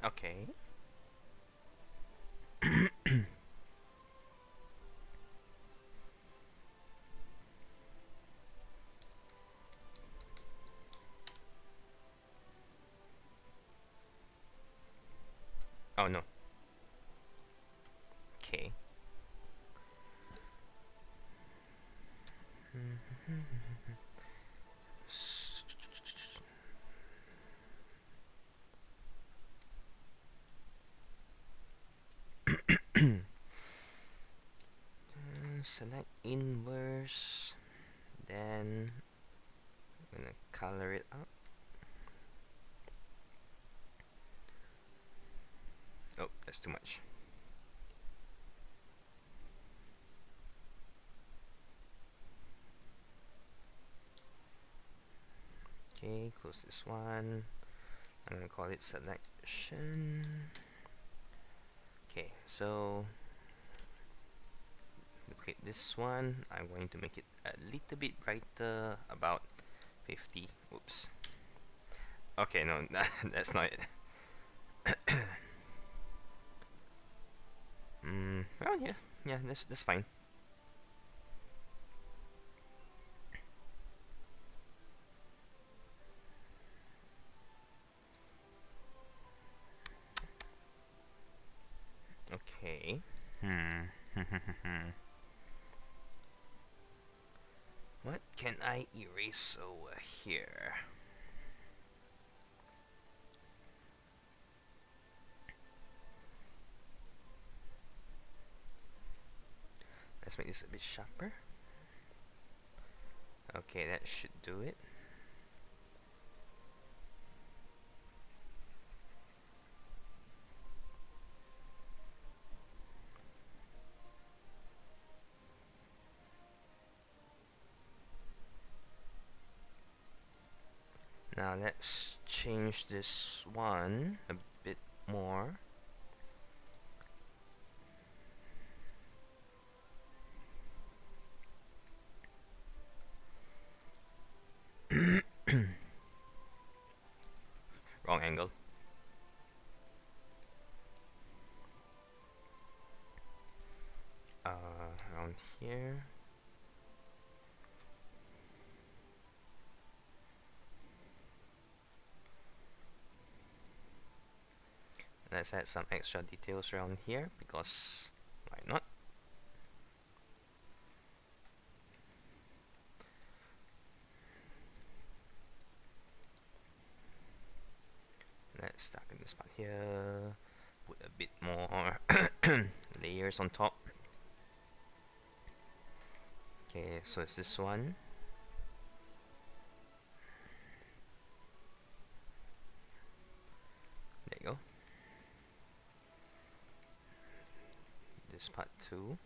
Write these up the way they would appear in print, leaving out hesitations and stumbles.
Okay. Oh no. Okay. Select inverse, then I'm gonna color it up. Oh, that's too much. Okay, close this one. I'm gonna call it selection. Okay, so duplicate this one. I'm going to make it a little bit brighter, about 50. Oops. Okay, no, that's not it. Well, yeah, that's fine. Okay. Hmm. What can I erase over here? Let's make this a bit sharper. Okay, that should do it. Now let's change this one a bit more. Wrong angle. Around here. Let's add some extra details around here because why not? Let's darken this part here. Put a bit more layers on top. Okay, so it's this one. There you go. This part too.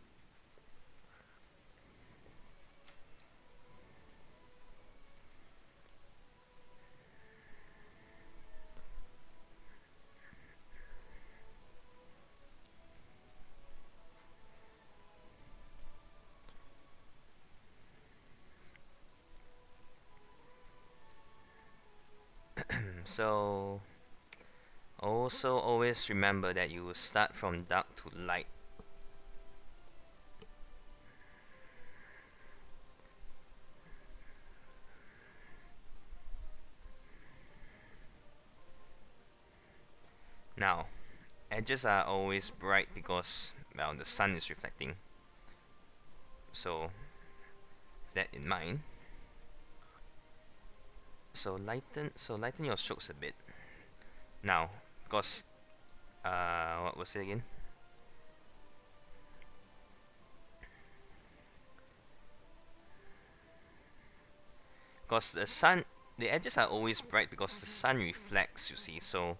So also always remember that you start from dark to light. Now, edges are always bright because, well, the sun is reflecting. So, that in mind. So lighten your strokes a bit. Now, because what was it again? Because the edges are always bright because the sun reflects. You see, so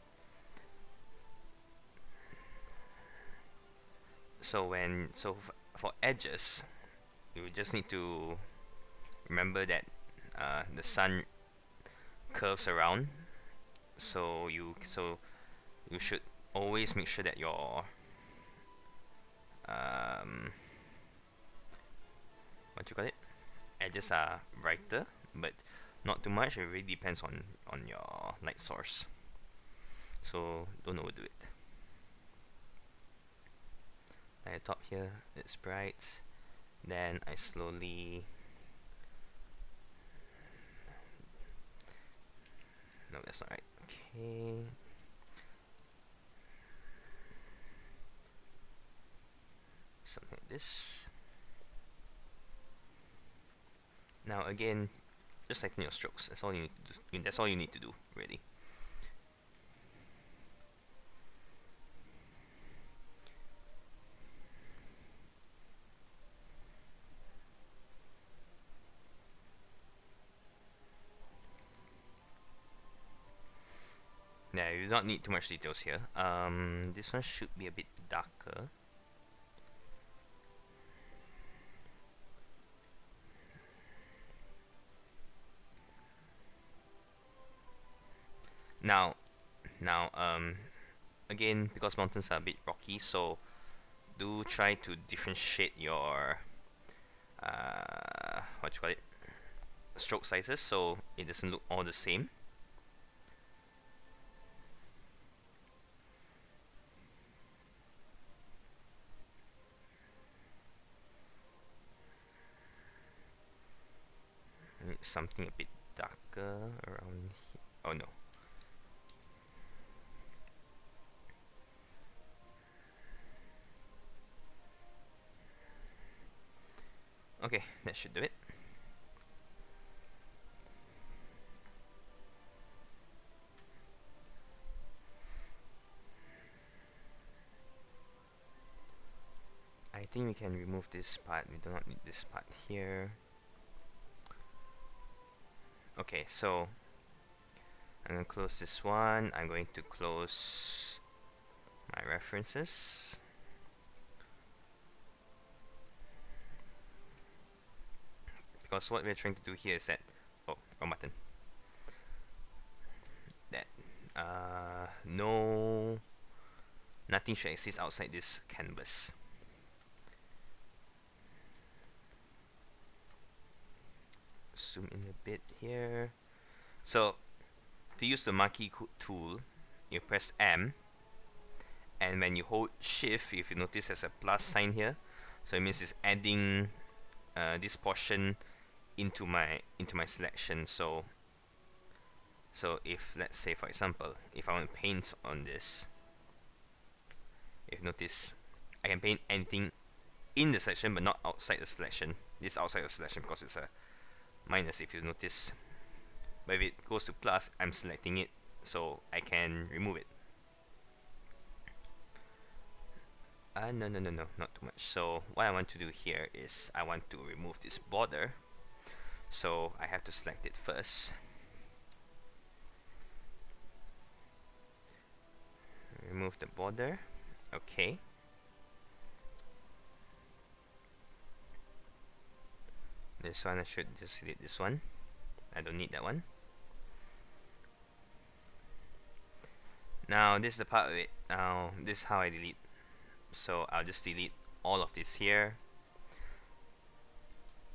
for edges, you just need to remember that the sun curves around. So you should always make sure that your um, what you call it, edges are brighter, but not too much. It really depends on your light source. so don't overdo it. At the top here, it's bright. Then I slowly. No, that's not right. Okay. Something like this. Now again, just lighten your strokes. That's all you need to do. That's all you need to do, really. Now you don't need too much details here. This one should be a bit darker. Now, again, because mountains are a bit rocky, so do try to differentiate your what you call it, stroke sizes, so it doesn't look all the same. Need something a bit darker around here. Oh no. Okay, that should do it. I think we can remove this part. We do not need this part here. Okay, so I'm going to close this one. I'm going to close my references. Because what we're trying to do here is that, oh, wrong button. That nothing should exist outside this canvas. Zoom in a bit here. So to use the marquee tool, you press M, and when you hold shift, if you notice there's a plus sign here, so it means it's adding this portion into my selection. So if, let's say for example, if I want to paint on this, if you notice, I can paint anything in the selection but not outside the selection. This outside the selection because it's a minus, if you notice. But if it goes to plus, I'm selecting it, so I can remove it. No, not too much. So what I want to do here is I want to remove this border. So I have to select it first. Remove the border. Okay. This one, I should just delete this one. I don't need that one. Now this is the part of it. Now this is how I delete. So I'll just delete all of this here.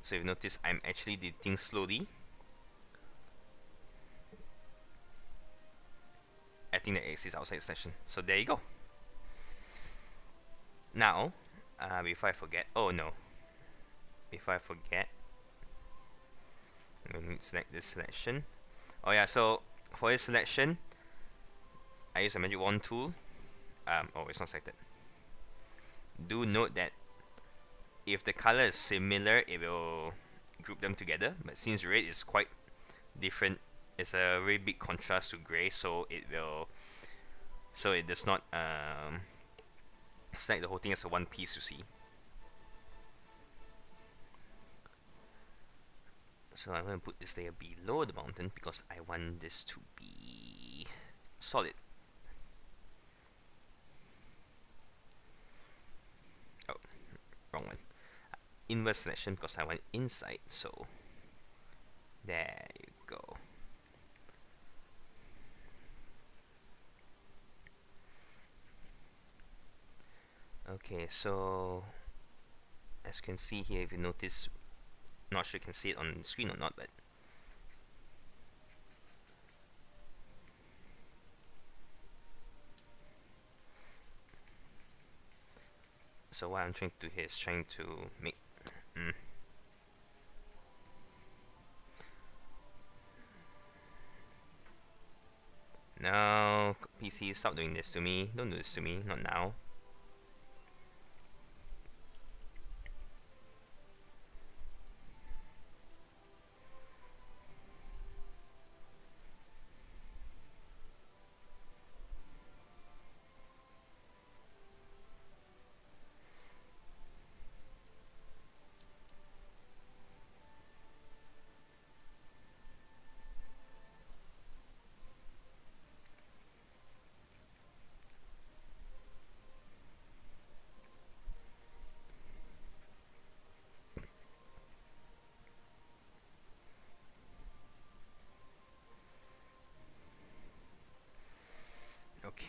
So if you notice, I'm actually deleting slowly. I think that exists outside the selection. So there you go. Now, before I forget, oh no. Before I forget, I'm going to select this selection. Oh yeah, so for this selection, I use a magic wand tool. Oh, it's not selected. Do note that if the color is similar, it will group them together. But since red is quite different, it's a very big contrast to gray, so it does not select the whole thing as a one piece, you see. So I'm going to put this layer below the mountain because I want this to be solid. Oh, wrong one. Inverse selection because I want inside, so there you go. Okay, so as you can see here, if you notice, not sure you can see it on the screen or not, but So what I'm trying to do here is trying to make no, PC, stop doing this to me. Don't do this to me, not now.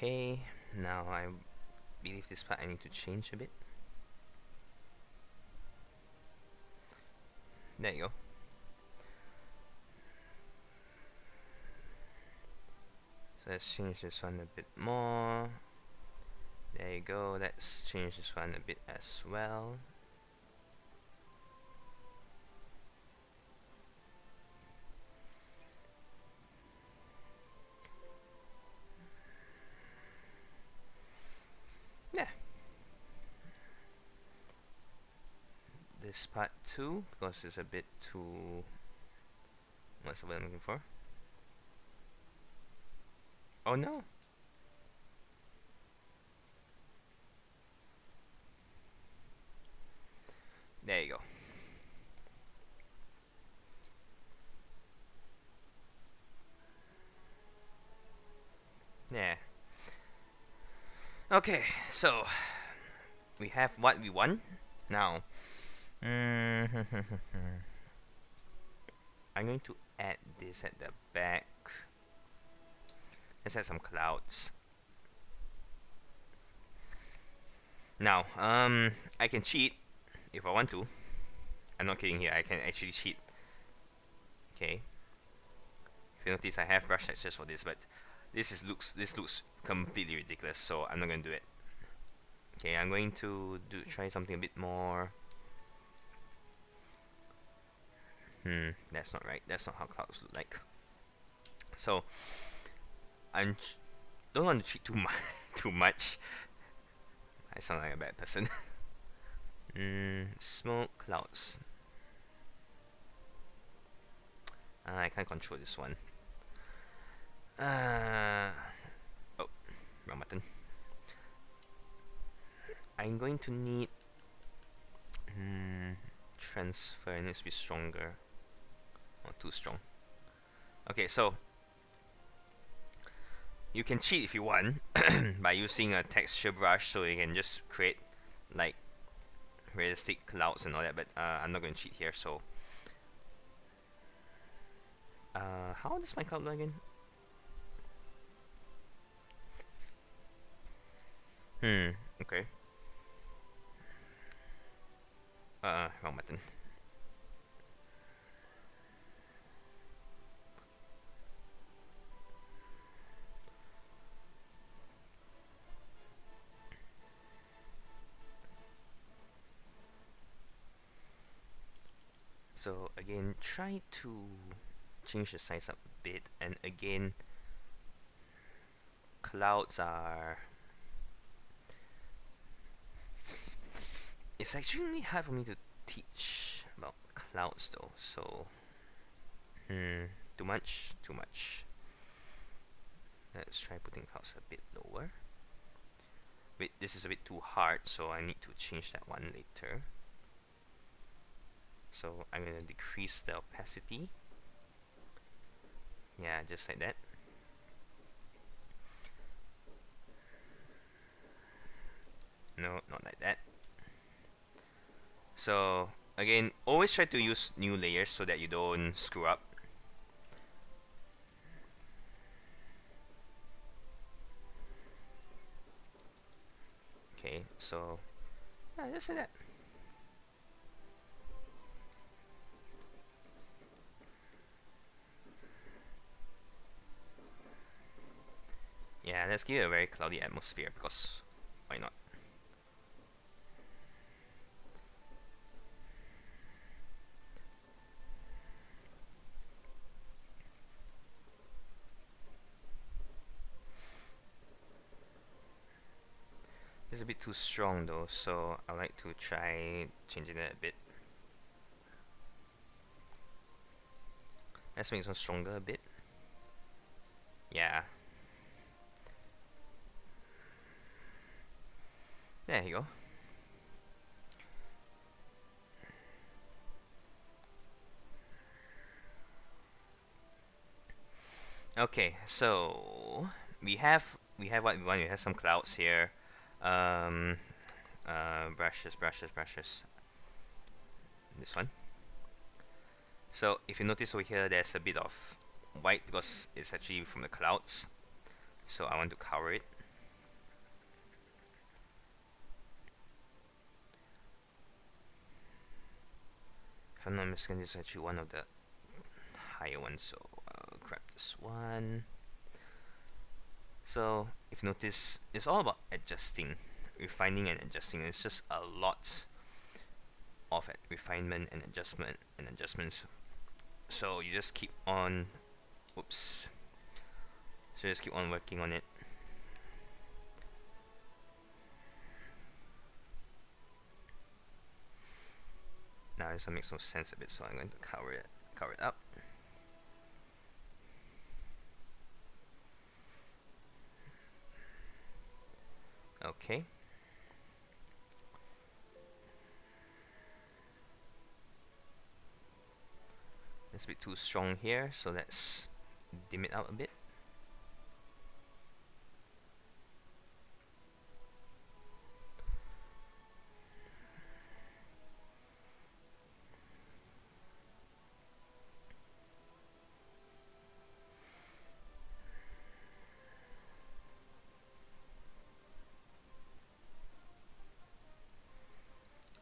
Okay, now I believe this part I need to change a bit. There you go. So let's change this one a bit more. There you go. Let's change this one a bit as well. Yeah. This part too, because it's a bit too. What's the word I'm looking for? Oh no! There you go. Yeah. Okay, so we have what we want now. I'm going to add this at the back. Let's add some clouds. Now, I can cheat if I want to. I'm not kidding here. I can actually cheat. Okay. If you notice, I have brush textures for this, but this looks completely ridiculous. So I'm not going to do it. Okay, I'm going to try something a bit more. That's not right. That's not how clouds look like. So don't want to cheat too much. Too much. I sound like a bad person. Smoke clouds. I can't control this one. Oh, wrong button. I'm going to need transfer. It needs to be stronger. Or too strong. Okay, so you can cheat if you want by using a texture brush, so you can just create like realistic clouds and all that. But I'm not going to cheat here. So how does my cloud look again? Okay. Wrong button. So again, try to change the size up a bit, and again, clouds are. It's actually hard for me to teach about clouds though, so too much, too much. Let's try putting clouds a bit lower. Wait, this is a bit too hard, so I need to change that one later. So I'm gonna decrease the opacity. Yeah, just like that. No, not like that. So again, always try to use new layers so that you don't screw up. Okay, so yeah, just like that. Yeah, let's give it a very cloudy atmosphere, because why not? It's a bit too strong though, so I like to try changing it a bit. Let's make it stronger a bit. Yeah. There you go. Okay, so we have what we want. We have some clouds here. Um, brushes. This one. So if you notice over here, there's a bit of white because it's actually from the clouds. So I want to cover it. If I'm not mistaken, this is actually one of the higher ones. So I'll grab this one. So if you notice, it's all about adjusting, refining and adjusting. It's just a lot of it, refinement and adjustments. So you just keep on, oops. So just keep on working on it. Now this one makes no sense a bit, so I'm going to cover it up. Okay. It's a bit too strong here, so let's dim it out a bit.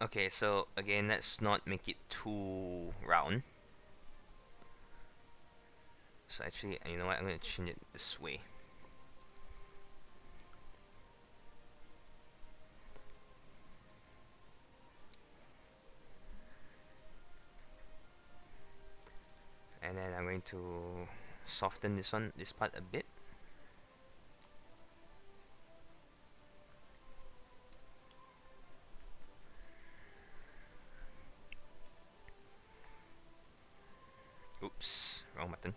Okay, so again, let's not make it too round. So actually, you know what, I'm going to change it this way. And then I'm going to soften this part a bit. Oops, wrong button.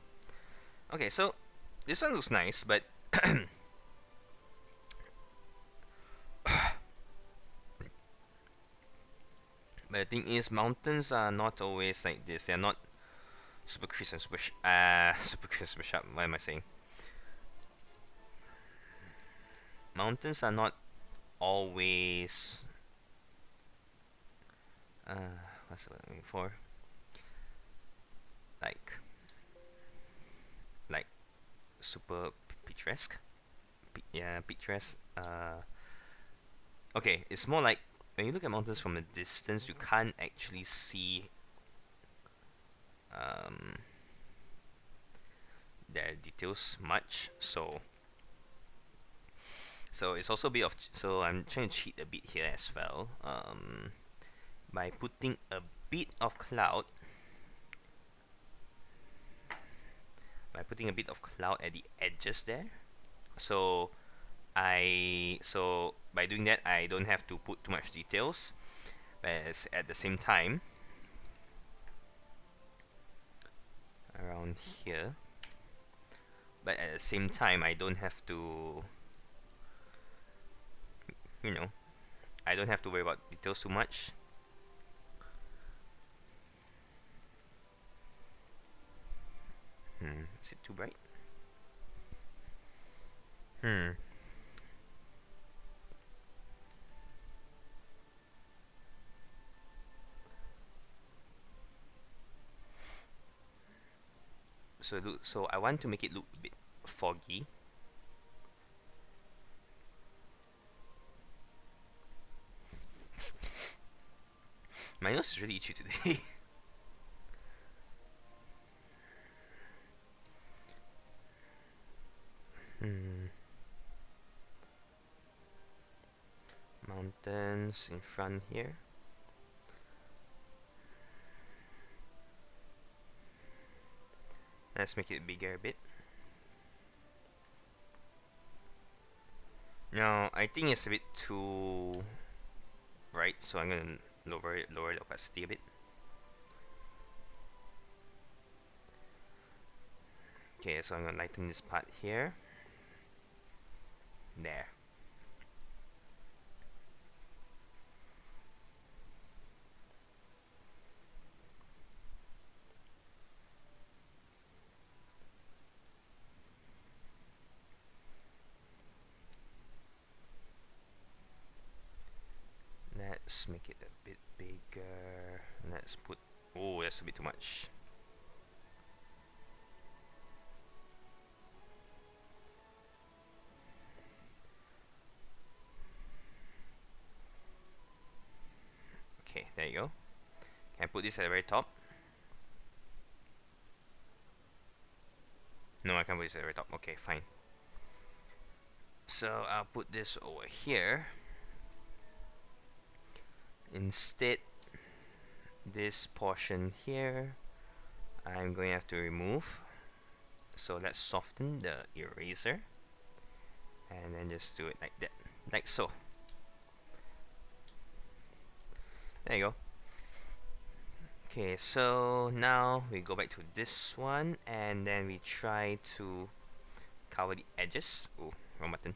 Okay, so this one looks nice, but but the thing is, mountains are not always like this. They are not super crisp and super crisp and sharp. What am I saying? Mountains are not always what's the word I'm looking for? Like super picturesque. Yeah, picturesque. Okay, it's more like when you look at mountains from a distance, you can't actually see their details much. So it's also a bit of so I'm trying to cheat a bit here as well. By putting a bit of cloud. By putting a bit of cloud at the edges there. So by doing that, I don't have to put too much details. Whereas at the same time, around here, but at the same time, I don't have to, you know, I don't have to worry about details too much. Is it too bright? So I want to make it look a bit foggy. My nose is really itchy today. Mountains in front here. Let's make it bigger a bit. Now I think it's a bit too bright, so I'm gonna lower the opacity a bit. Okay, so I'm gonna lighten this part here. There. Let's make it a bit bigger. Let's put. Oh, that's a bit too much. Okay, there you go. Can I put this at the very top? No, I can't put this at the very top. Okay, fine. So I'll put this over here. Instead, this portion here, I'm going to have to remove. So let's soften the eraser. And then just do it like that. Like so. There you go. Okay, so now we go back to this one and then we try to cover the edges. Oh, wrong button.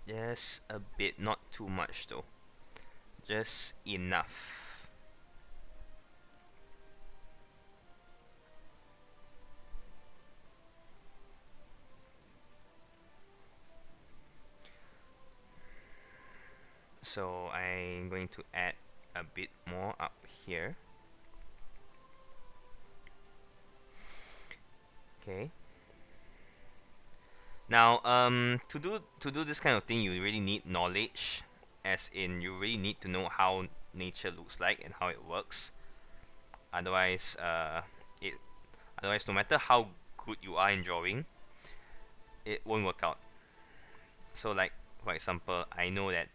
Just a bit, not too much though. Just enough. So I'm going to add a bit more up here. Okay. Now, to do this kind of thing, you really need knowledge, as in you really need to know how nature looks like and how it works. Otherwise, it otherwise no matter how good you are in drawing, it won't work out. So, like for example, I know that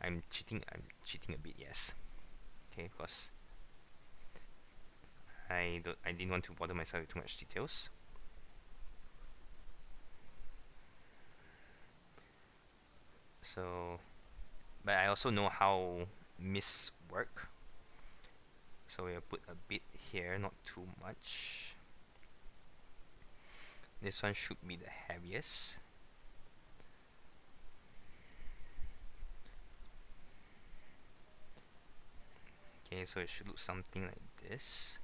I'm cheating. I'm cheating a bit, yes. Okay, because I didn't want to bother myself with too much details. So, but I also know how mists work. So we'll put a bit here, not too much. This one should be the heaviest. Okay, so it should look something like this.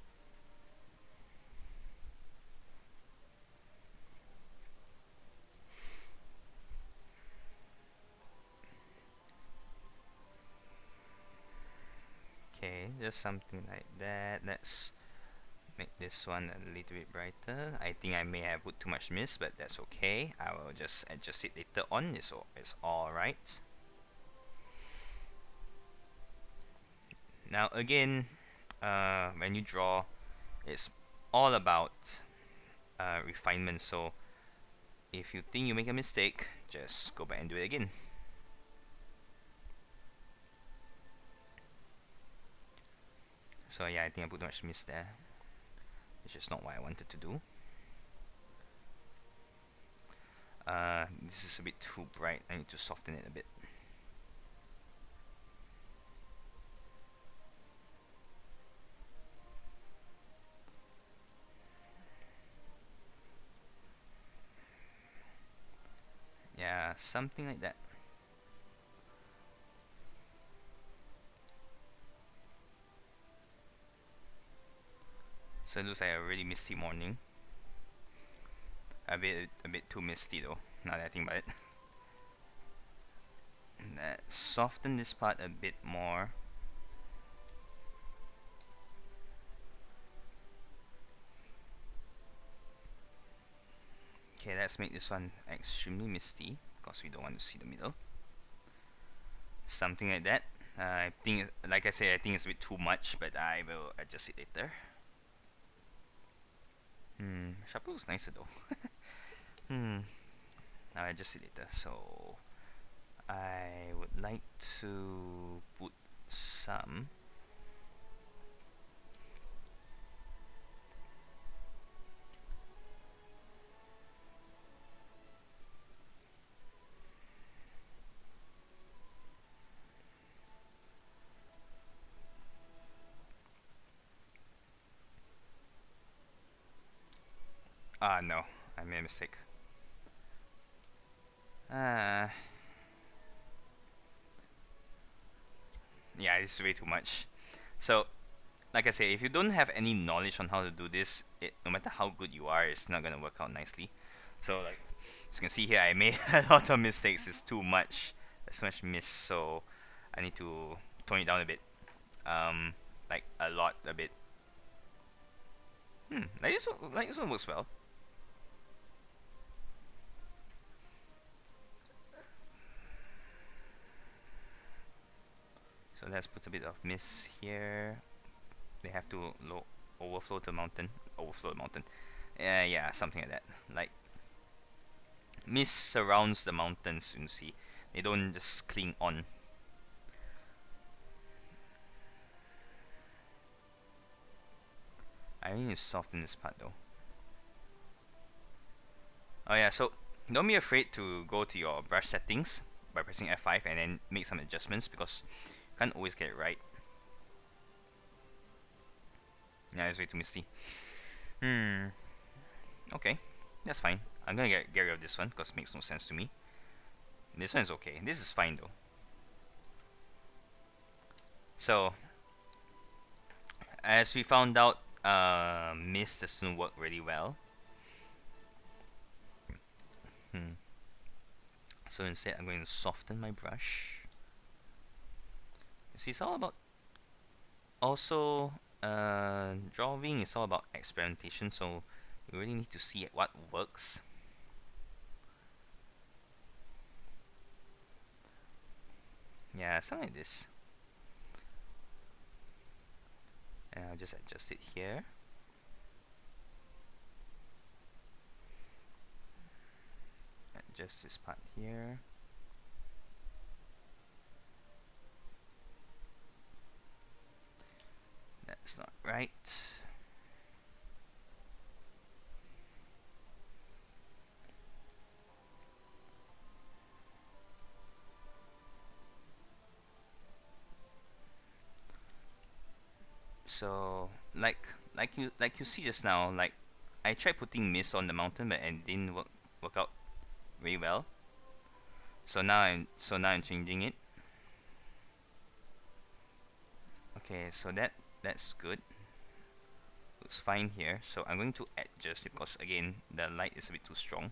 Okay, just something like that. Let's make this one a little bit brighter. I think I may have put too much mist, but that's okay. I will just adjust it later on. It's alright. Now again, when you draw, it's all about refinement. So if you think you make a mistake, just go back and do it again. So yeah, I think I put too much mist there, which is not what I wanted to do. This is a bit too bright. I need to soften it a bit. Yeah, something like that. So it looks like a really misty morning. A bit too misty though, now that I think about it. Let's soften this part a bit more. Okay, let's make this one extremely misty, because we don't want to see the middle. Something like that. I think, like I said, I think it's a bit too much, but I will adjust it later. Sharper looks nicer though. I'll adjust it later. So I would like to put some. Ah, no, I made a mistake. Ah, yeah, this is way too much. So, like I say, if you don't have any knowledge on how to do this, no matter how good you are, it's not gonna work out nicely. So, like, as you can see here, I made a lot of mistakes. It's too much. There's so much miss, so I need to tone it down a bit. Like a lot, a bit. Like this one works well. So let's put a bit of mist here. They have to overflow the mountain. Overflow the mountain. Yeah, something like that. Like mist surrounds the mountains. You see, they don't just cling on. I need to soften this part though. Oh yeah, so don't be afraid to go to your brush settings by pressing F5 and then make some adjustments because you can't always get it right. Yeah, it's way too misty. Okay, that's fine. I'm gonna get rid of this one because it makes no sense to me. This one is okay. This is fine though. So, as we found out, mist doesn't work really well. So instead, I'm going to soften my brush. You see, it's all about also drawing is all about experimentation. So you really need to see what works. Yeah, something like this. And I'll just adjust it here. Adjust this part here. That's not right. So like you see just now, like I tried putting mist on the mountain, but it didn't work out very well. So now I'm changing it. Okay, so that's good. Looks fine here. So I'm going to adjust it because again the light is a bit too strong.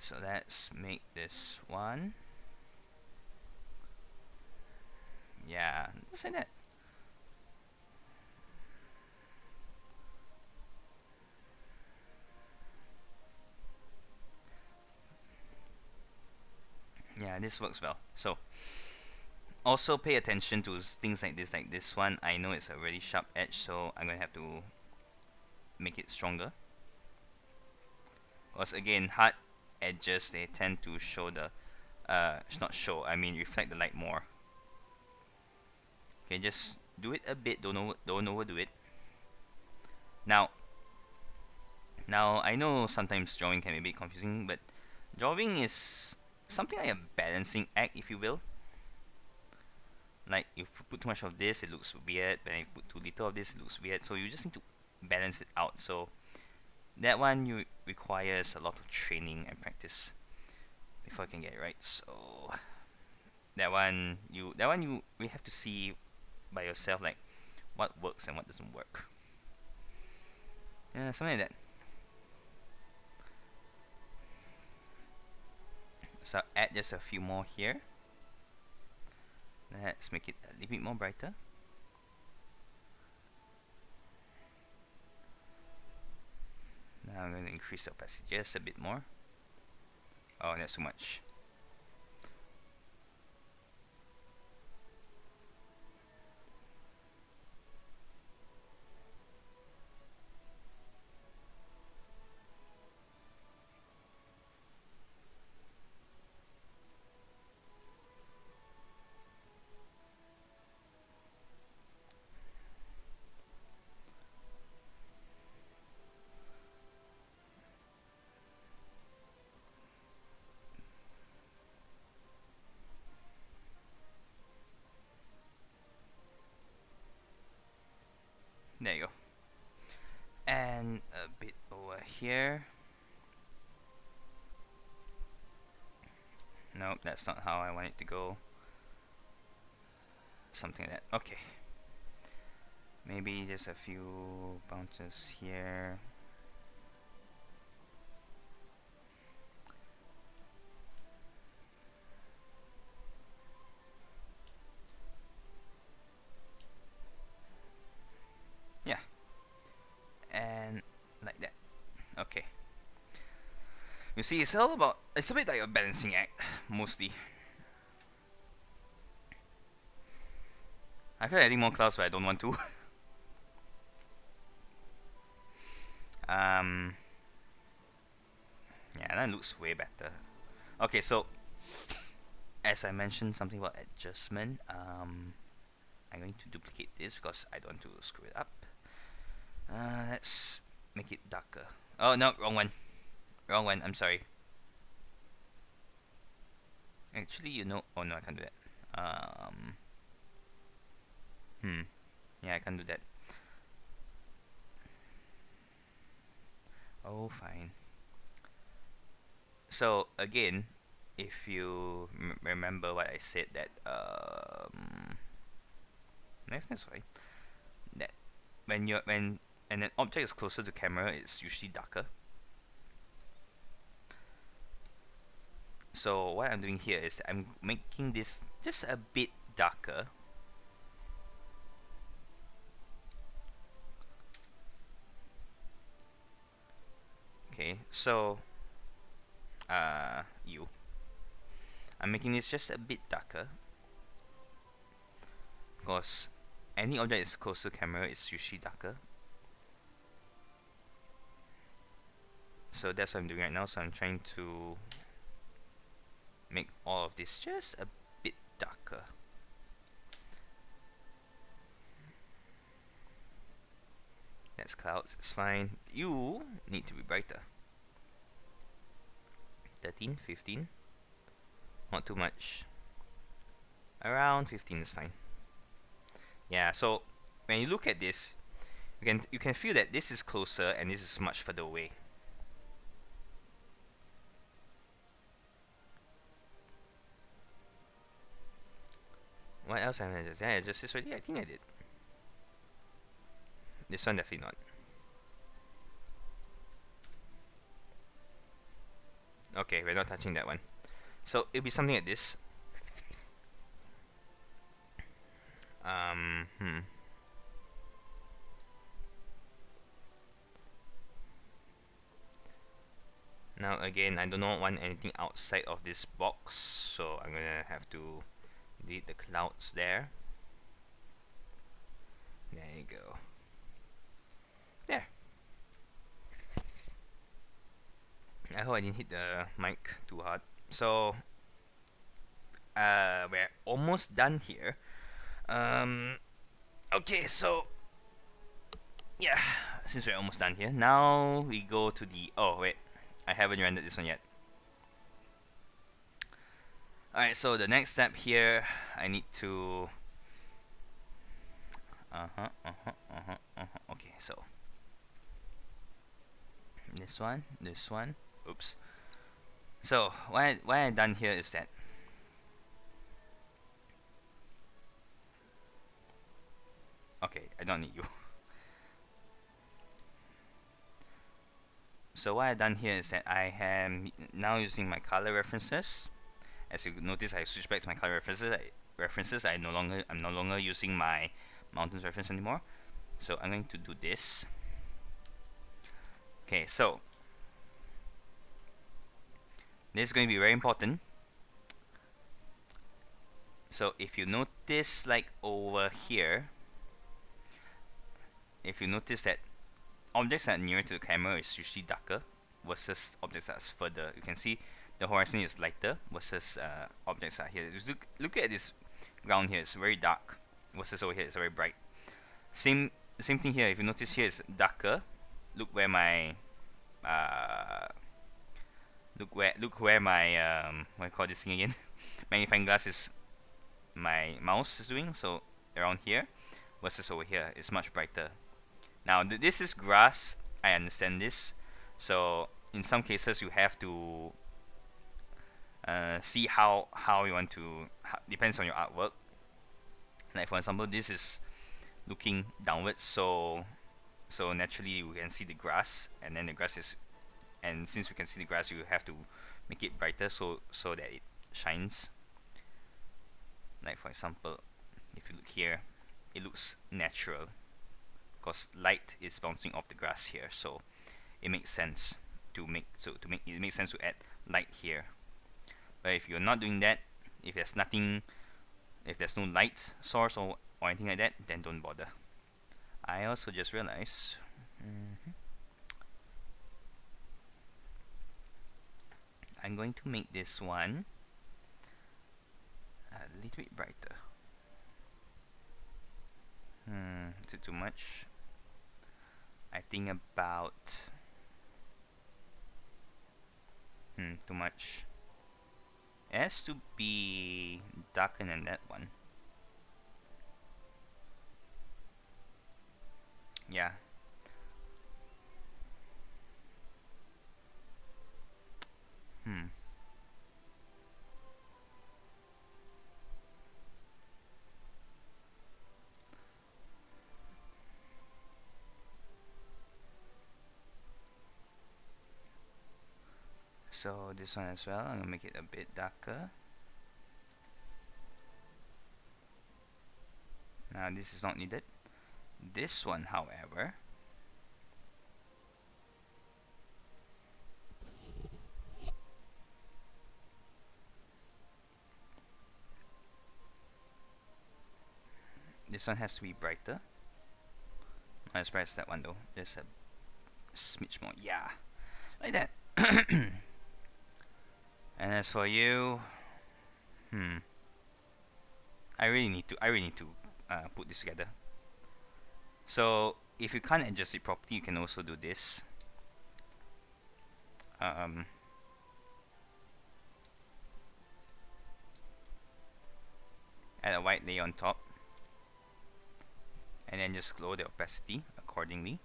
So let's make this one. Yeah, just like that. Yeah, this works well. So also pay attention to things like this one. I know it's a really sharp edge, so I'm gonna have to make it stronger. Because again, hard edges they tend to show the not show. I mean reflect the light more. Okay, just do it a bit. Don't overdo it. Now, I know sometimes drawing can be a bit confusing, but drawing is something like a balancing act, if you will. Like if you put too much of this, it looks weird. But if you put too little of this, it looks weird. So you just need to balance it out. So that one you requires a lot of training and practice before you can get it right. So that one you we have to see by yourself, like what works and what doesn't work. Yeah, something like that. So add just a few more here. Let's make it a little bit more brighter. Now I'm going to increase the opacity just a bit more. Oh, that's too much. There you go. And a bit over here. Nope, that's not how I want it to go. Something like that. Okay. Maybe just a few bounces here. Yeah. And like that. Okay. You see, it's all about, it's a bit like a balancing act, mostly. I feel adding more clouds, but I don't want to. Yeah, that looks way better. Okay, so as I mentioned something about adjustment, I'm going to duplicate this because I don't want to screw it up. Let's make it darker. Oh no, wrong one. Wrong one, I'm sorry. Actually, you know, oh no, I can't do that. Yeah, I can't do that. Oh, fine. So again, if you remember what I said, that that's fine. That when an object is closer to camera, it's usually darker. So what I'm doing here is I'm making this just a bit darker. Okay, so I'm making this just a bit darker because any object is close to camera is usually darker. So that's what I'm doing right now. So I'm trying to make all of this just a bit darker. That's clouds, it's fine. You need to be brighter. 13, 15. Not too much. Around 15 is fine. Yeah, so when you look at this, you can feel that this is closer and this is much further away. What else have I adjusted? Yeah, I adjusted this already? I think I did. This one definitely not. Okay, we're not touching that one. So it'll be something like this. Now again, I do not want anything outside of this box, so I'm gonna have to delete the clouds there. There you go. There. I hope I didn't hit the mic too hard. So we're almost done here. Okay, so yeah, since we're almost done here, now we go to the, oh wait, I haven't rendered this one yet. Alright, so the next step here, I need to okay, so this one, oops. So what I done here is that okay, I don't need you. So what I done here is that I am now using my color references. As you notice, I switched back to my color references. I'm no longer using my mountains reference anymore. So I'm going to do this. Okay, so this is going to be very important. So if you notice, like over here, if you notice that objects that are nearer to the camera is usually darker versus objects that are further, you can see the horizon is lighter versus objects that are here. Just look at this ground here, it's very dark versus over here it's very bright. Same thing here. If you notice here it's darker. Look where my look where my what I call this thing again? Magnifying glass is, my mouse is doing. So around here versus over here it's much brighter. Now this is grass. I understand this. So in some cases you have to see how you want to. Depends on your artwork. Like for example, this is looking downwards, so naturally you can see the grass, and then the grass is, and since you can see the grass, you have to make it brighter so that it shines. Like for example, if you look here, it looks natural because light is bouncing off the grass here, so it makes sense to make it makes sense to add light here. But if you're not doing that, if there's nothing, if there's no light source or anything like that, then don't bother. I also just realized I'm going to make this one a little bit brighter. Is it too much? I think about too much. It has to be darker than that one. Yeah. So this one as well, I'm gonna make it a bit darker. Now this is not needed. This one, however, this one has to be brighter. Not as bright as that one though. Just a smidge more. Yeah, like that. And as for you, I really need to put this together. So if you can't adjust it properly, you can also do this. Add a white layer on top, and then just lower the opacity accordingly.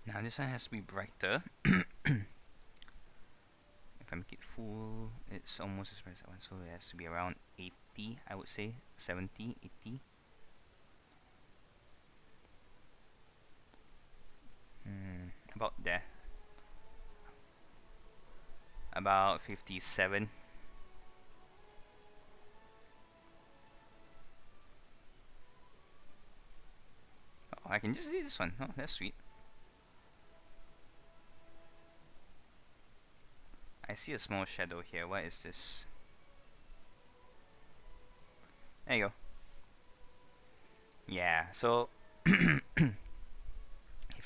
Now this one has to be brighter. If I make it full, it's almost as bright as that one, so it has to be around 80, I would say, 70, 80. About there. About 57. Oh, I can just do this one. Oh, that's sweet. I see a small shadow here. What is this? There you go. Yeah, so if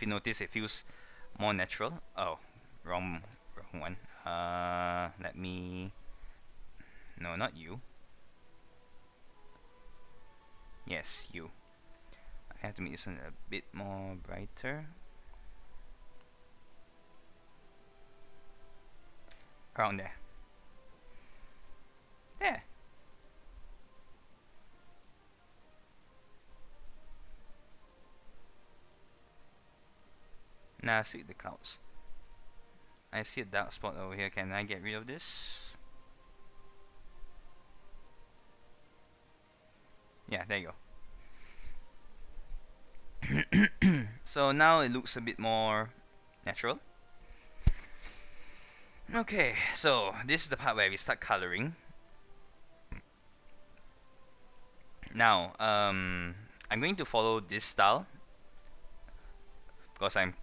you notice, it feels more natural. Oh, wrong one. Let me. No, not you. Yes, you. I have to make this one a bit more brighter. Around there. There. Now see the clouds. I see a dark spot over here. Can I get rid of this? Yeah, there you go. So now it looks a bit more natural. Okay, so this is the part where we start coloring. Now, I'm going to follow this style because I'm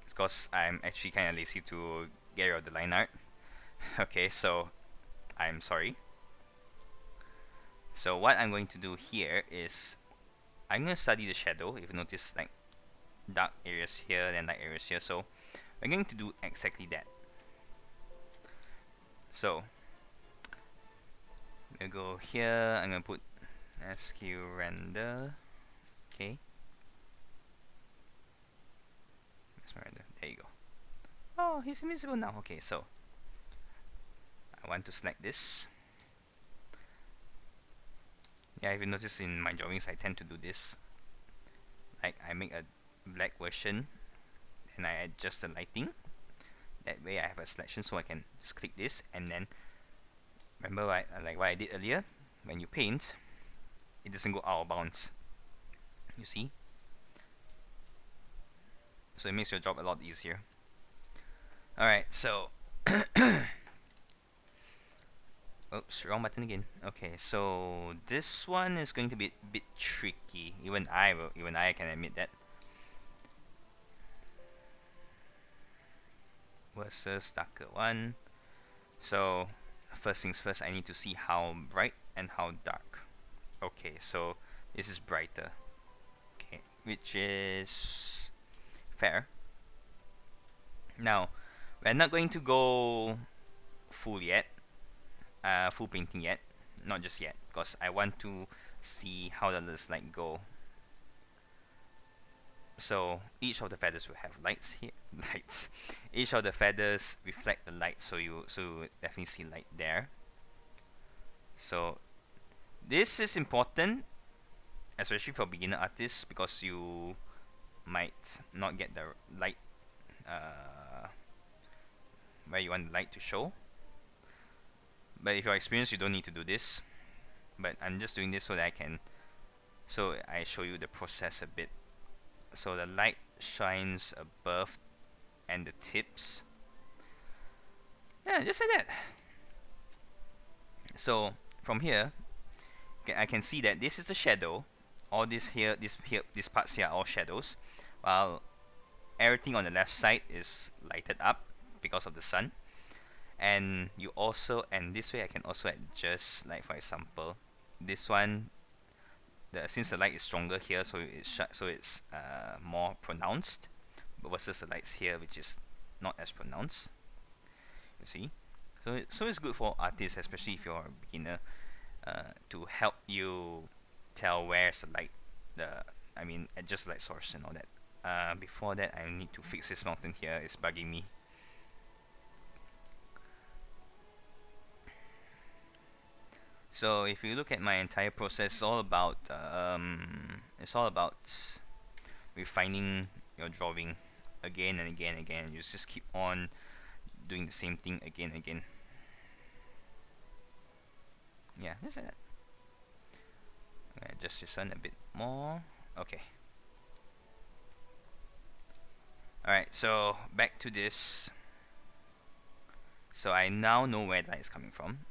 actually kind of lazy to get rid of the line art. Okay, so I'm sorry. So what I'm going to do here is I'm going to study the shadow. If you notice, like dark areas here and light areas here, so I'm going to do exactly that. So I'm gonna go here. I'm gonna put SQ render. Okay. Render. There you go. Oh, he's invisible now. Okay, so I want to select this. Yeah, if you notice in my drawings, I tend to do this. Like I make a black version and I adjust the lighting. That way I have a selection, so I can just click this and then remember like what I did earlier. When you paint, it doesn't go out of bounds. You see? So it makes your job a lot easier. Alright, so oops, wrong button again. Okay, so this one is going to be a bit tricky. Even I can admit that. Versus darker one. So first things first, I need to see how bright and how dark. Okay, so this is brighter. Okay, which is fair. Now, we're not going to go full yet, full painting yet, not just yet, because I want to see how does this light go. So each of the feathers will have lights here. Lights. Each of the feathers reflect the light, so you definitely see light there. So this is important, especially for beginner artists, because you might not get the light where you want the light to show. But if you're experienced, you don't need to do this. But I'm just doing this so that I show you the process a bit. So the light shines above and the tips. Yeah, just like that. So from here, I can see that this is the shadow. All these parts here are all shadows, while everything on the left side is lighted up because of the sun. And this way I can also adjust, like for example, this one, since the light is stronger here, so it's more pronounced, versus the lights here, which is not as pronounced. You see, so it's good for artists, especially if you're a beginner, to help you tell where's the light, adjust light source and all that. Before that, I need to fix this mountain here. It's bugging me. So if you look at my entire process, it's all about refining your drawing again and again and again. You just keep on doing the same thing again and again. Yeah, just like that. Adjust this one a bit more. Okay. Alright, so back to this. So I now know where the light is coming from.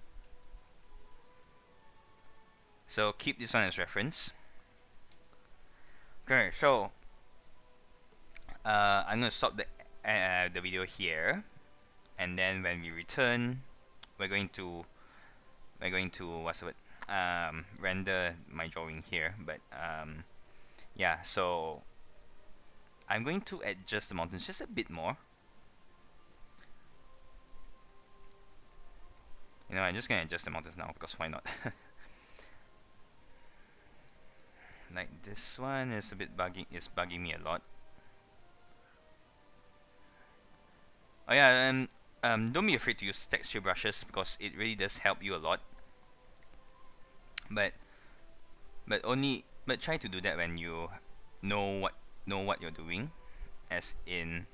So keep this one as reference. Okay, so I'm gonna stop the video here, and then when we return, we're going to render my drawing here. But yeah, so I'm going to adjust the mountains just a bit more. You know, I'm just gonna adjust the mountains now because why not? Like this one is a bit bugging me a lot. Oh yeah, don't be afraid to use texture brushes because it really does help you a lot. But try to do that when you know what you're doing, as in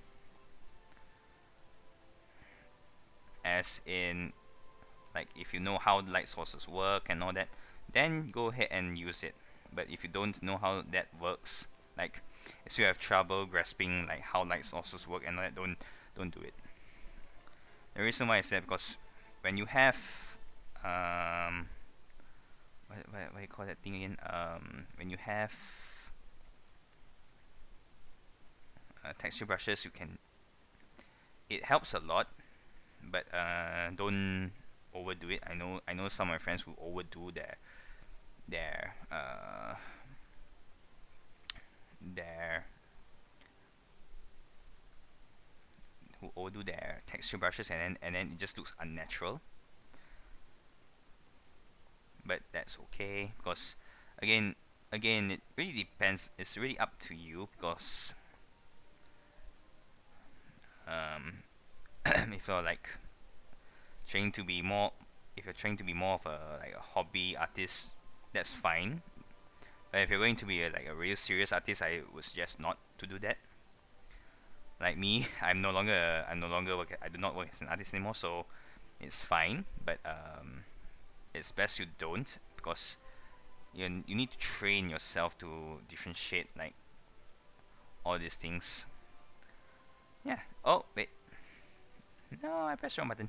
like if you know how the light sources work and all that, then go ahead and use it. But if you don't know how that works, like if you have trouble grasping like how light sources work and all that, don't do it. The reason why I said, because when you have what do you call that thing again? When you have texture brushes, it helps a lot, but don't overdo it. I know some of my friends who overdo their who overdo their texture brushes, and then it just looks unnatural. But that's okay, because again it really depends. It's really up to you, because if you're trying to be more of a hobby artist, that's fine. But if you're going to be like a real serious artist, I would suggest not to do that. Like me, I do not work as an artist anymore, so it's fine. But it's best you don't, because you need to train yourself to differentiate like all these things. Yeah. Oh wait, no, I pressed the wrong button.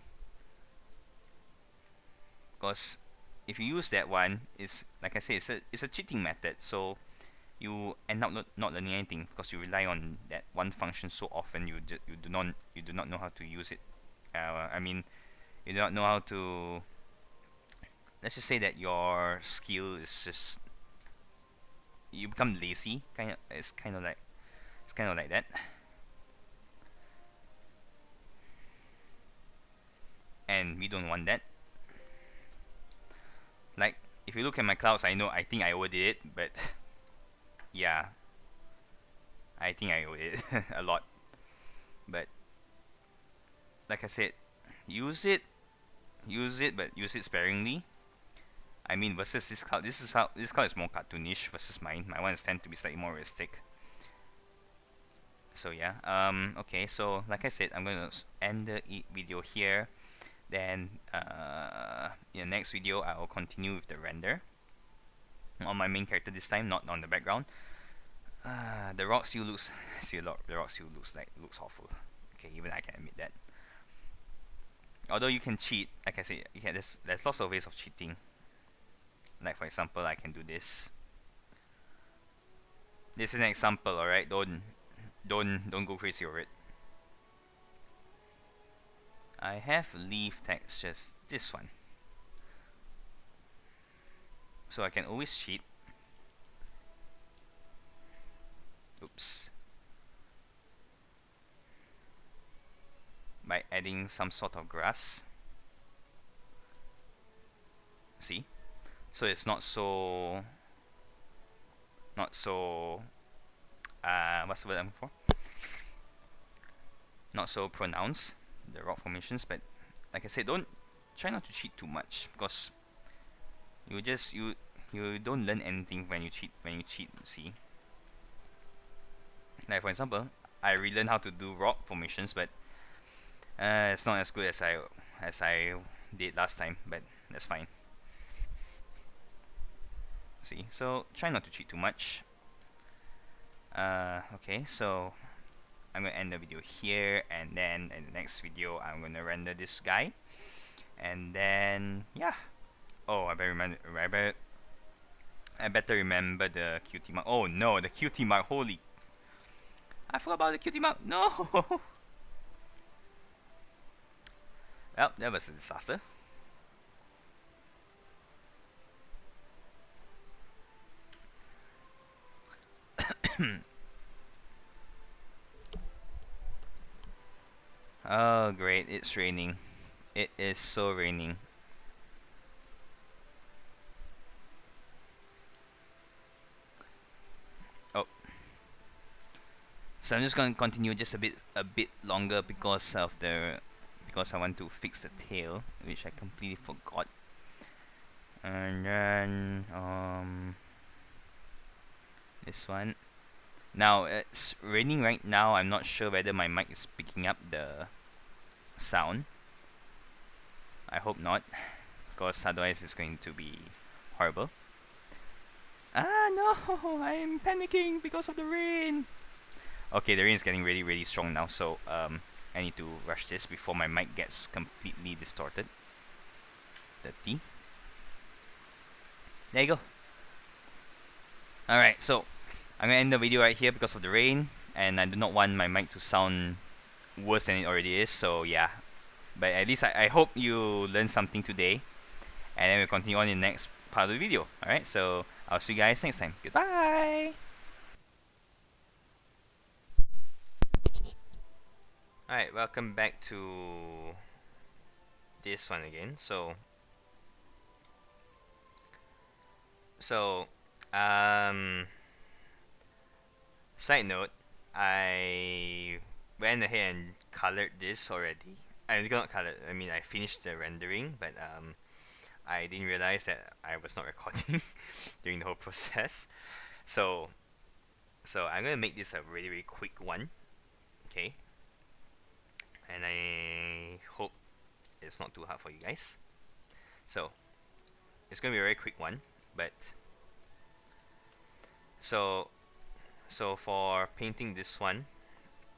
Because if you use that one, it's like I say, it's a cheating method. So you end up not learning anything because you rely on that one function so often. You do not know how to use it. I mean, you do not know how to. Let's just say that your skill is just you become lazy. It's kind of like that. And we don't want that. Like if you look at my clouds, I think I overdid it, but yeah, I think I overdid it a lot. But like I said, use it, but use it sparingly. I mean, versus this cloud, this cloud is more cartoonish versus mine. My one is tend to be slightly more realistic. So yeah, okay. So like I said, I'm gonna end the video here. Then in the next video, I will continue with the render on my main character this time, not on the background. The rock still looks, the rock still looks awful. Okay, even I can admit that. Although you can cheat, like I said, there's lots of ways of cheating. Like for example, I can do this. This is an example, alright? Don't go crazy over it. I have leaf textures, this one. So I can always cheat. Oops. By adding some sort of grass. See? So it's not so what's the word I'm looking for? Not so pronounced, the rock formations, but like I said, try not to cheat too much, because you don't learn anything when you cheat, see? Like for example, I relearn how to do rock formations, but it's not as good as I did last time, but that's fine. See, so try not to cheat too much. Okay, so I'm gonna end the video here, and then in the next video I'm gonna render this guy, and then yeah. Oh, I better remember the QT mark. Oh no, the QT mark. Holy, I forgot about the QT mark. No. Well, that was a disaster. Oh great, it's raining. It is so raining. Oh. So I'm just going to continue just a bit longer because I want to fix the tail, which I completely forgot. And then this one. Now it's raining right now. I'm not sure whether my mic is picking up the sound. I hope not, because otherwise it's going to be horrible. Ah no, I'm panicking because of the rain. Okay, the rain is getting really strong now, so I need to rush this before my mic gets completely distorted. Dirty. There you go. Alright, so I'm gonna end the video right here because of the rain, and I do not want my mic to sound worse than it already is, so yeah. But at least I hope you learned something today, and then we'll continue on in the next part of the video. Alright, so I'll see you guys next time. Goodbye! Alright, welcome back to this one again. So side note, I went ahead and colored this already. I not colored, I mean I finished the rendering, but I didn't realize that I was not recording during the whole process. So I'm gonna make this a really really quick one, okay? And I hope it's not too hard for you guys. So it's gonna be a very quick one, but so for painting this one,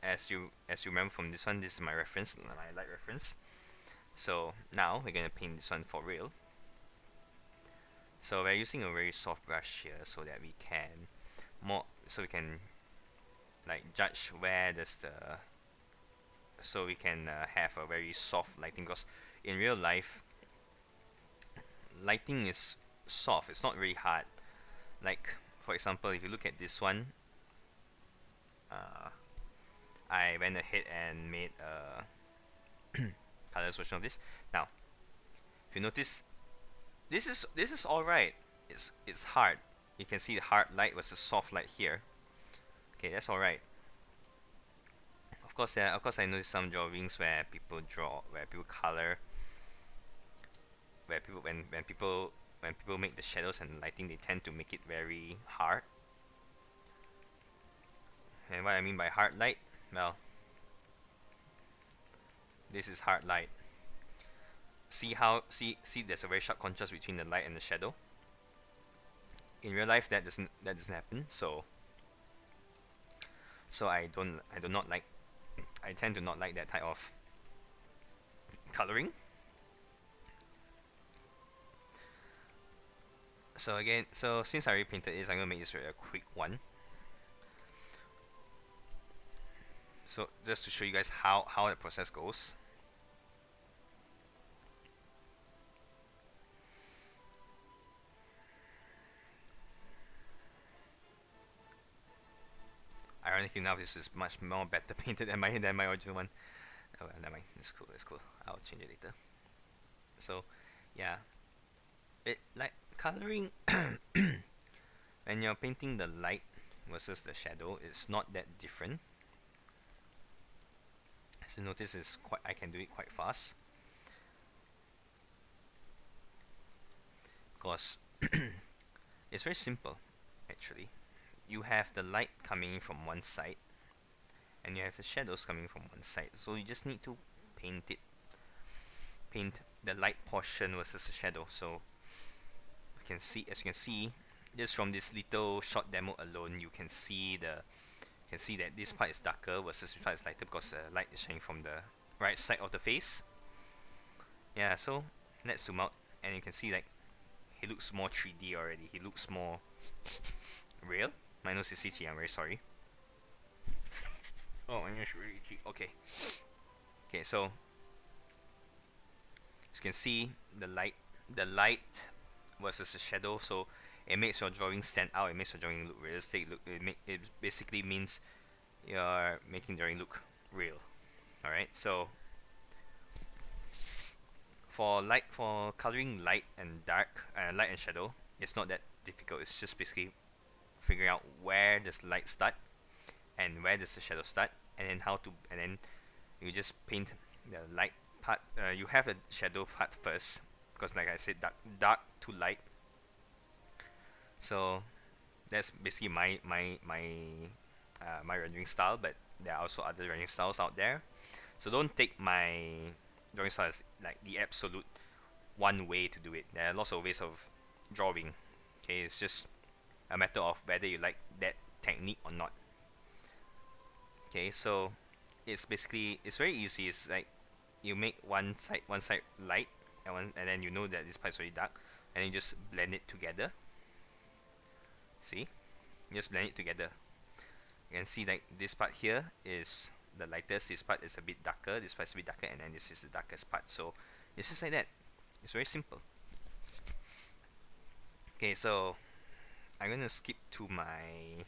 as you remember from this one, this is my reference, my light reference. So now we're gonna paint this one for real. So we're using a very soft brush here so that we can like judge where there's the so we can have a very soft lighting, because in real life lighting is soft, it's not very hard. Like for example, if you look at this one, I went ahead and made a color version of this. Now if you notice, this is alright. It's hard. You can see the hard light versus soft light here. Okay, that's alright. Of course, I noticed some drawings where people color, where people when people make the shadows and lighting, they tend to make it very hard. And what I mean by hard light, well, this is hard light. See there's a very sharp contrast between the light and the shadow. In real life that doesn't happen, so I tend to not like that type of coloring. So again, since I already painted this, I'm gonna make this a quick one. So just to show you guys how the process goes. Ironically enough, this is much more better painted than my original one. Oh well, never mind. It's cool. I'll change it later. So yeah, it like coloring when you're painting the light versus the shadow, it's not that different. So notice I can do it quite fast, because it's very simple actually. You have the light coming from one side and you have the shadows coming from one side, so you just need to paint the light portion versus the shadow. So as you can see just from this little short demo alone, you can see that this part is darker versus this part is lighter, because the light is shining from the right side of the face. Yeah, so let's zoom out and you can see like he looks more 3D already. He looks more real. My nose is itchy, I'm very sorry. Oh, my nose is really itchy. Okay, so as you can see the light versus the shadow, so it makes your drawing stand out, it makes your drawing look realistic. It basically means you're making the drawing look real. Alright, so for coloring light and dark, light and shadow, it's not that difficult. It's just basically figuring out where does light start and where does the shadow start, and then you just paint the light part. You have the shadow part first, because like I said, dark to light. So that's basically my rendering style, but there are also other rendering styles out there. So don't take my drawing style as like the absolute one way to do it. There are lots of ways of drawing. Okay, it's just a matter of whether you like that technique or not. Okay, so it's very easy. It's like you make one side light and then you know that this part is already dark, and you just blend it together. See, you just blend it together. You can see like this part here is the lightest, this part is a bit darker, this part is a bit darker, and then this is the darkest part. So it's just like that. It's very simple. Okay, so I'm gonna skip to my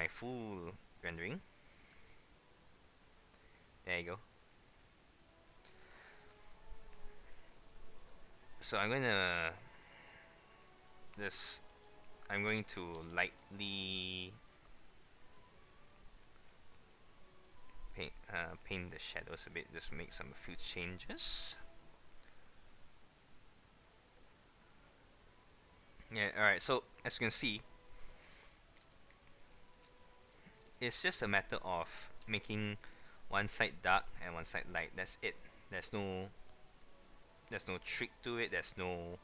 full rendering. There you go. So I'm going to lightly paint the shadows a bit, just make few changes. Yeah, alright, so as you can see, it's just a matter of making one side dark and one side light. That's it. There's no there's no trick to it. There's no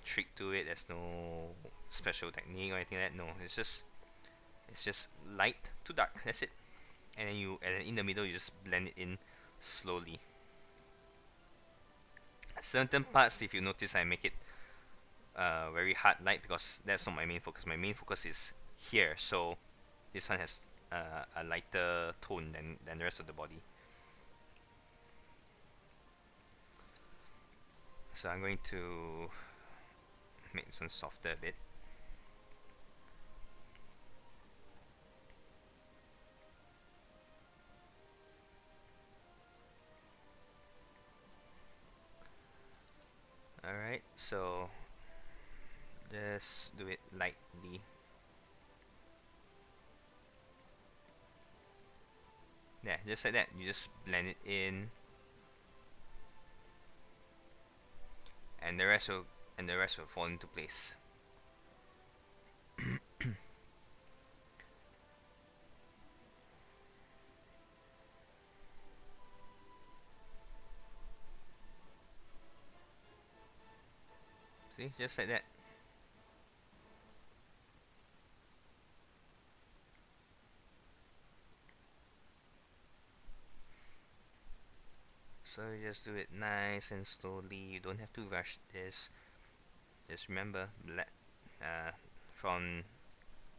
trick to it. There's no special technique or anything like that. No, it's just light to dark. That's it. And then in the middle you just blend it in slowly. Certain parts, if you notice, I make it very hard light because that's not my main focus. My main focus is here, so this one has a lighter tone than the rest of the body. So I'm going to make this one softer a bit. Alright, so just do it lightly. Yeah, just like that. You just blend it in, and the rest will fall into place. See, just like that. So you just do it nice and slowly. You don't have to rush this. Just remember, from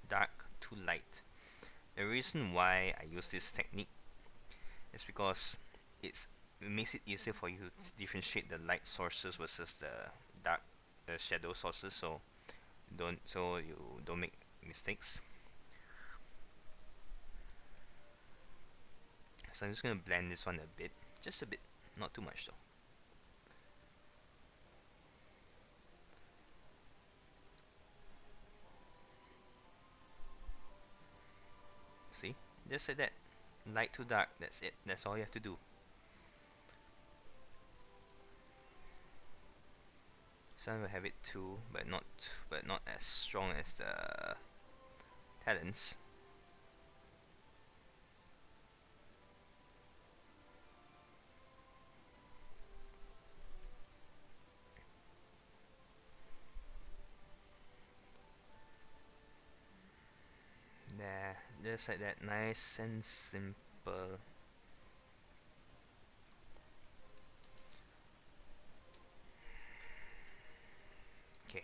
dark to light. The reason why I use this technique is because it makes it easier for you to differentiate the light sources versus the shadow sources. So you don't make mistakes. So I'm just gonna blend this one a bit, just a bit, not too much though. See, just like that, light to dark. That's it. That's all you have to do. Some will have it too, but not as strong as the talents. There, just like that, nice and simple. Okay.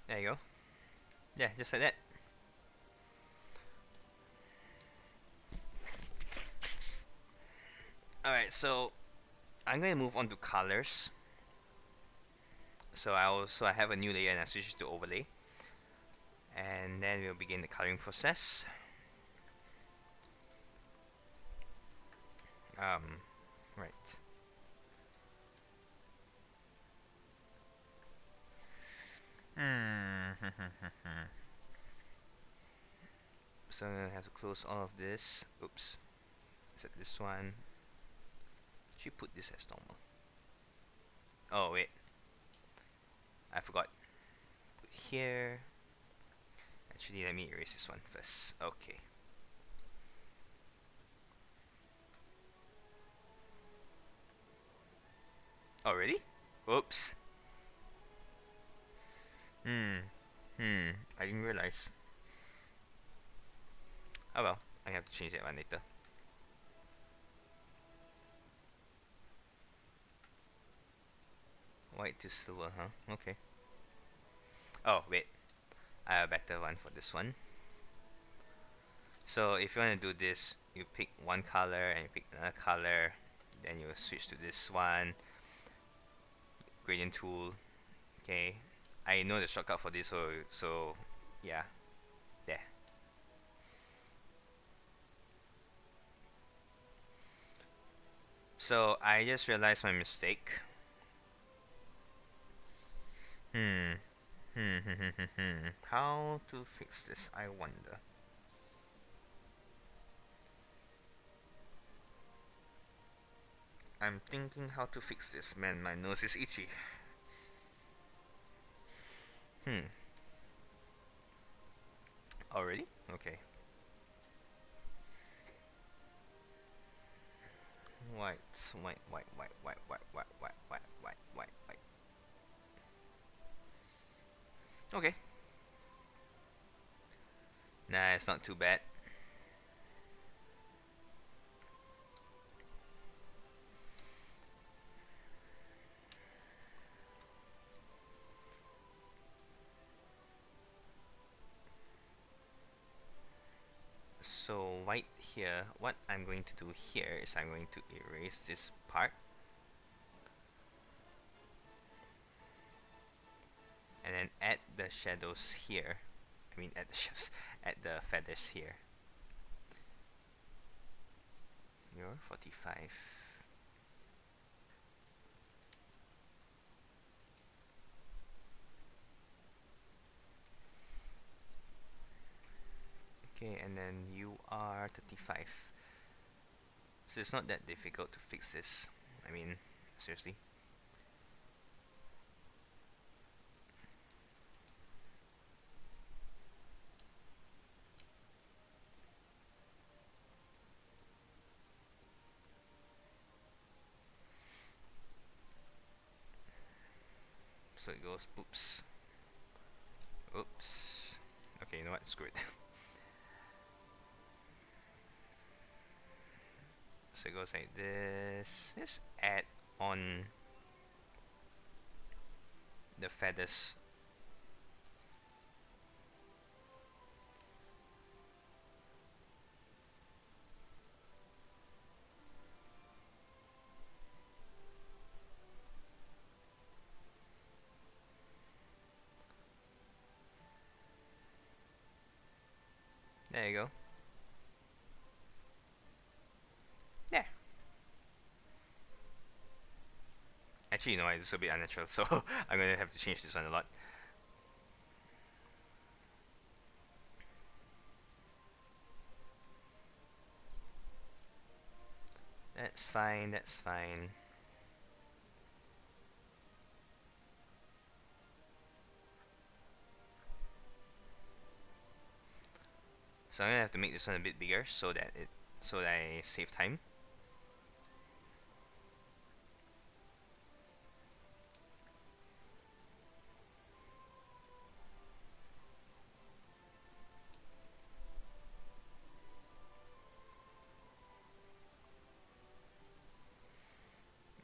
There you go. Yeah, just like that. Alright, so I'm going to move on to colors. So I have a new layer and I switch it to overlay. And then we'll begin the coloring process. Right. So I'm gonna have to close all of this. Oops. Set this one. Should put this as normal. Oh wait, I forgot. Put here. Actually, let me erase this one first. Okay. Oh really? Oops. Hmm. I didn't realize. Oh well, I have to change that one later. White to silver, huh? Okay. Oh wait, I have a better one for this one. So if you want to do this, you pick one color and you pick another color, then you switch to this one. Gradient tool. Okay. I know the shortcut for this, so yeah, there. So I just realized my mistake. Hmm. How to fix this, I wonder. I'm thinking how to fix this. Man, my nose is itchy. Hmm. Already? Okay. White, white, white, white, white, white, white, white, white, white, white, white. Okay. Nah, it's not too bad. So white here, what I'm going to do here is I'm going to erase this part and then add the shadows here. I mean add the shadows, add the feathers here. You're 45. Okay, and then you are 35. So it's not that difficult to fix this. I mean, seriously. So it goes, oops. Oops. Okay, you know what? Screw it. So it goes like this. Just add on the feathers. There you go. There. Actually, you know, it's a bit unnatural, so I'm gonna have to change this one a lot. That's fine, that's fine. So I'm gonna have to make this one a bit bigger so that I save time.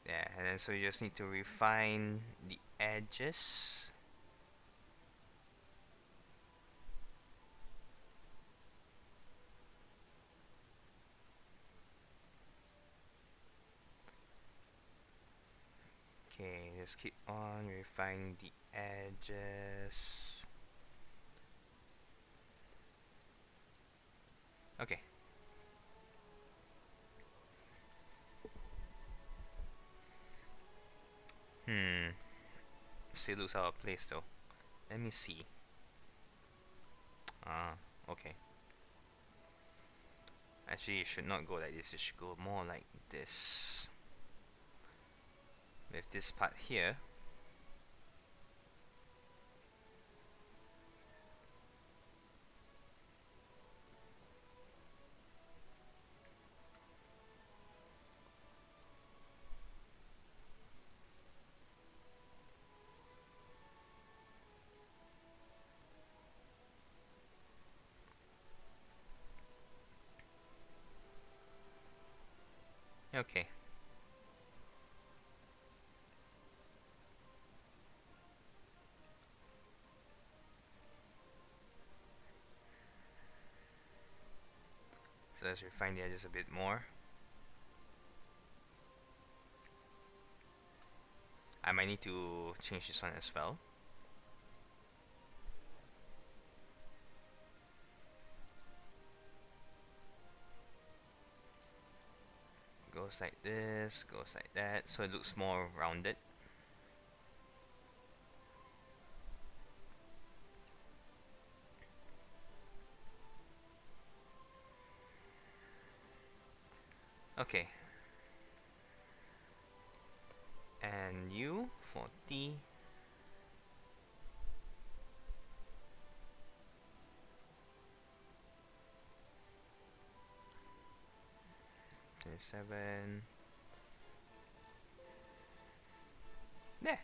Yeah, and then so you just need to refine the edges. Okay, just keep on refining the edges. Okay. Still looks out of place though. Let me see. Ah, okay. Actually, it should not go like this. It should go more like this. With this part here. Okay. So let's refine the edges a bit more. I might need to change this one as well. Goes like this, goes like that, so it looks more rounded. Okay. And U for T. 27. There.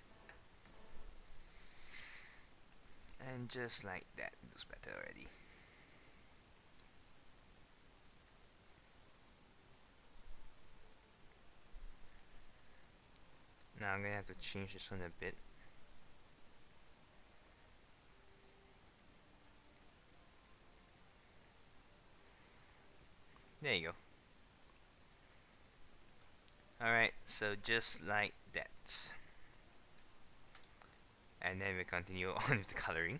And just like that, it looks better already. Now I'm gonna have to change this one a bit. There you go. Alright, so just like that. And then we continue on with the coloring.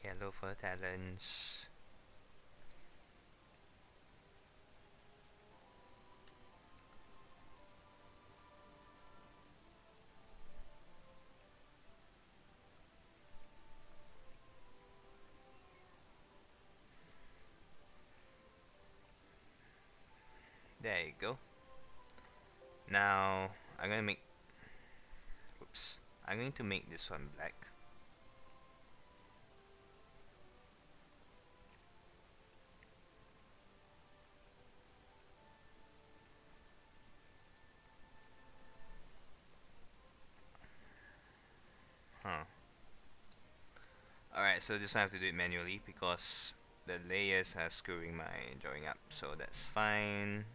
Yellow for the talons. There you go. Now I'm gonna make oops. I'm going to make this one black. Huh. Alright, so this one I have to do it manually because the layers are screwing my drawing up, so that's fine.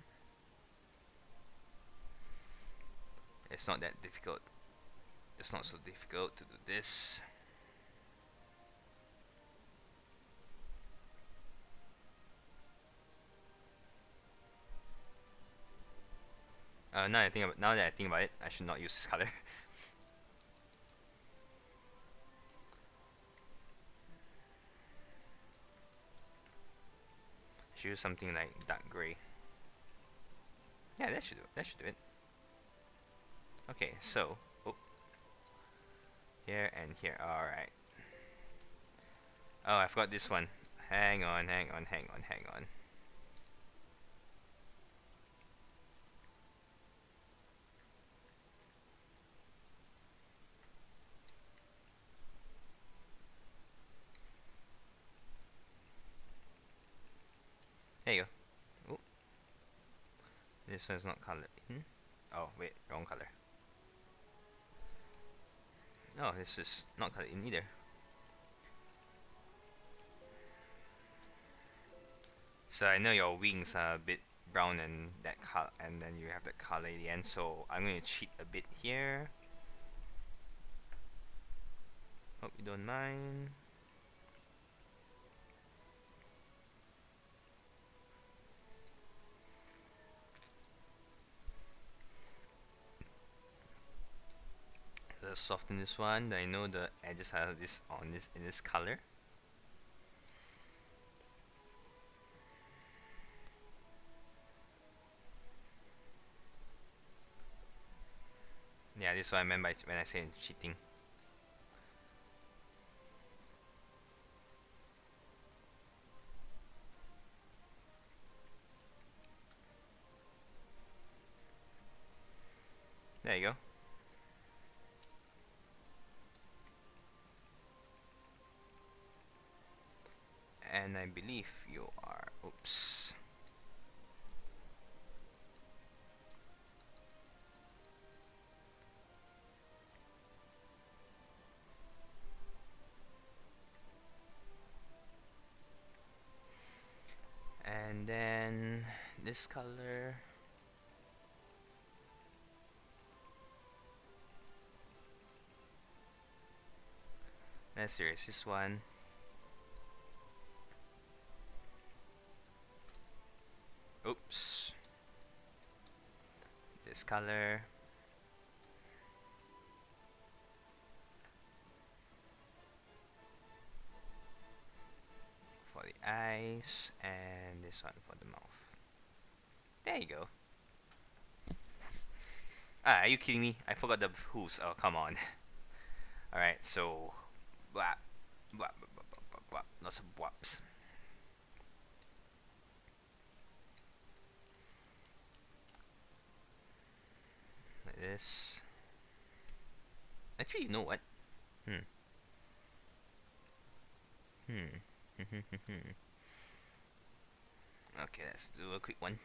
It's not that difficult. It's not so difficult to do this. Now that I think about it, I should not use this color. I should use something like dark gray. Yeah, that should do it. That should do it. Okay, so here and here. Alright. Oh, I forgot this one. Hang on. There you go. Ooh. This one's not colored in. Oh, wait, wrong color. Oh, this is not colored in either. So I know your wings are a bit brown and that color, and then you have that color at the end. So I'm going to cheat a bit here. Hope you don't mind. Let's soften this one. I know the edges are this on this in this color. Yeah, this is what I meant by when I say cheating. There you go. And I believe you are. Oops. And then this color. Let's erase this one. Oops. This color. For the eyes, and this one for the mouth. There you go. Ah, are you kidding me? I forgot the who's. Oh, come on. Alright, so blah, blah, blah, blah. Wap, lots of waps. Like this. Actually, you know what? Hmm. Okay, let's do a quick one.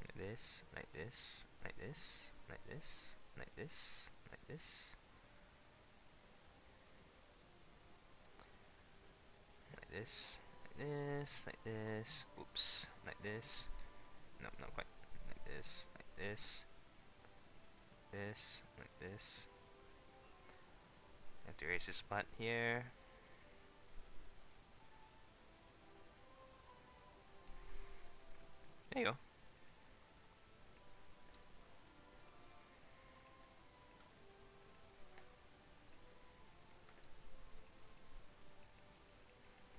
Like this, like this, like this, like this, like this, like this. Like this, like this, like this. Oops, like this. No, not quite. Like this, like this, this, like this. Have to erase this spot here. There you go.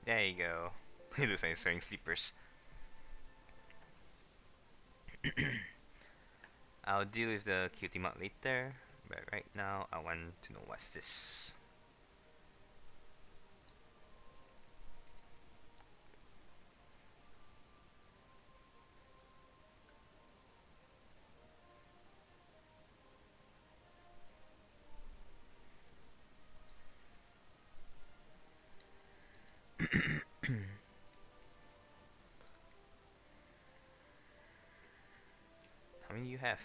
There you go. It looks like it's wearing sleepers. I'll deal with the cutie mark later, but right now I want to know what's this. How many do you have?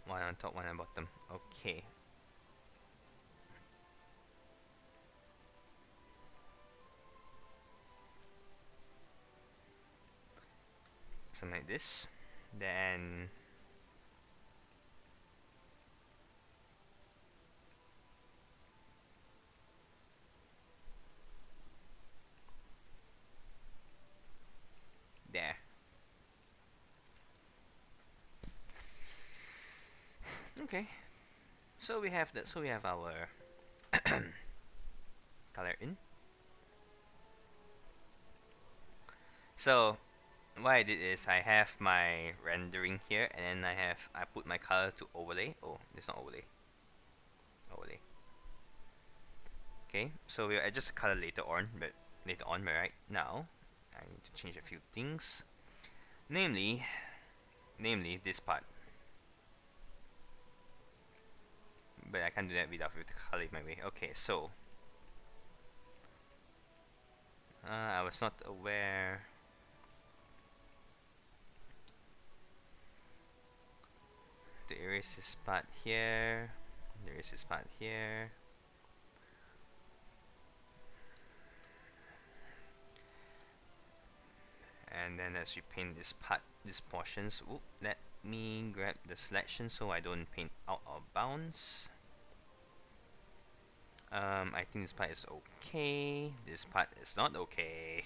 One on top, one on bottom. Okay. Something like this. Then there. Okay. So we have that. So we have our color in. So what I did is I have my rendering here, and then I put my color to overlay. Oh, it's not overlay. Overlay. Okay. So we'll adjust the color later on, but right now I need to change a few things. Namely this part. But I can't do that without with the color in my way. Okay, so I was not aware. To erase this part here. Erase this part here. And then as we paint this part, these portions, let me grab the selection so I don't paint out of bounds. I think this part is okay. This part is not okay.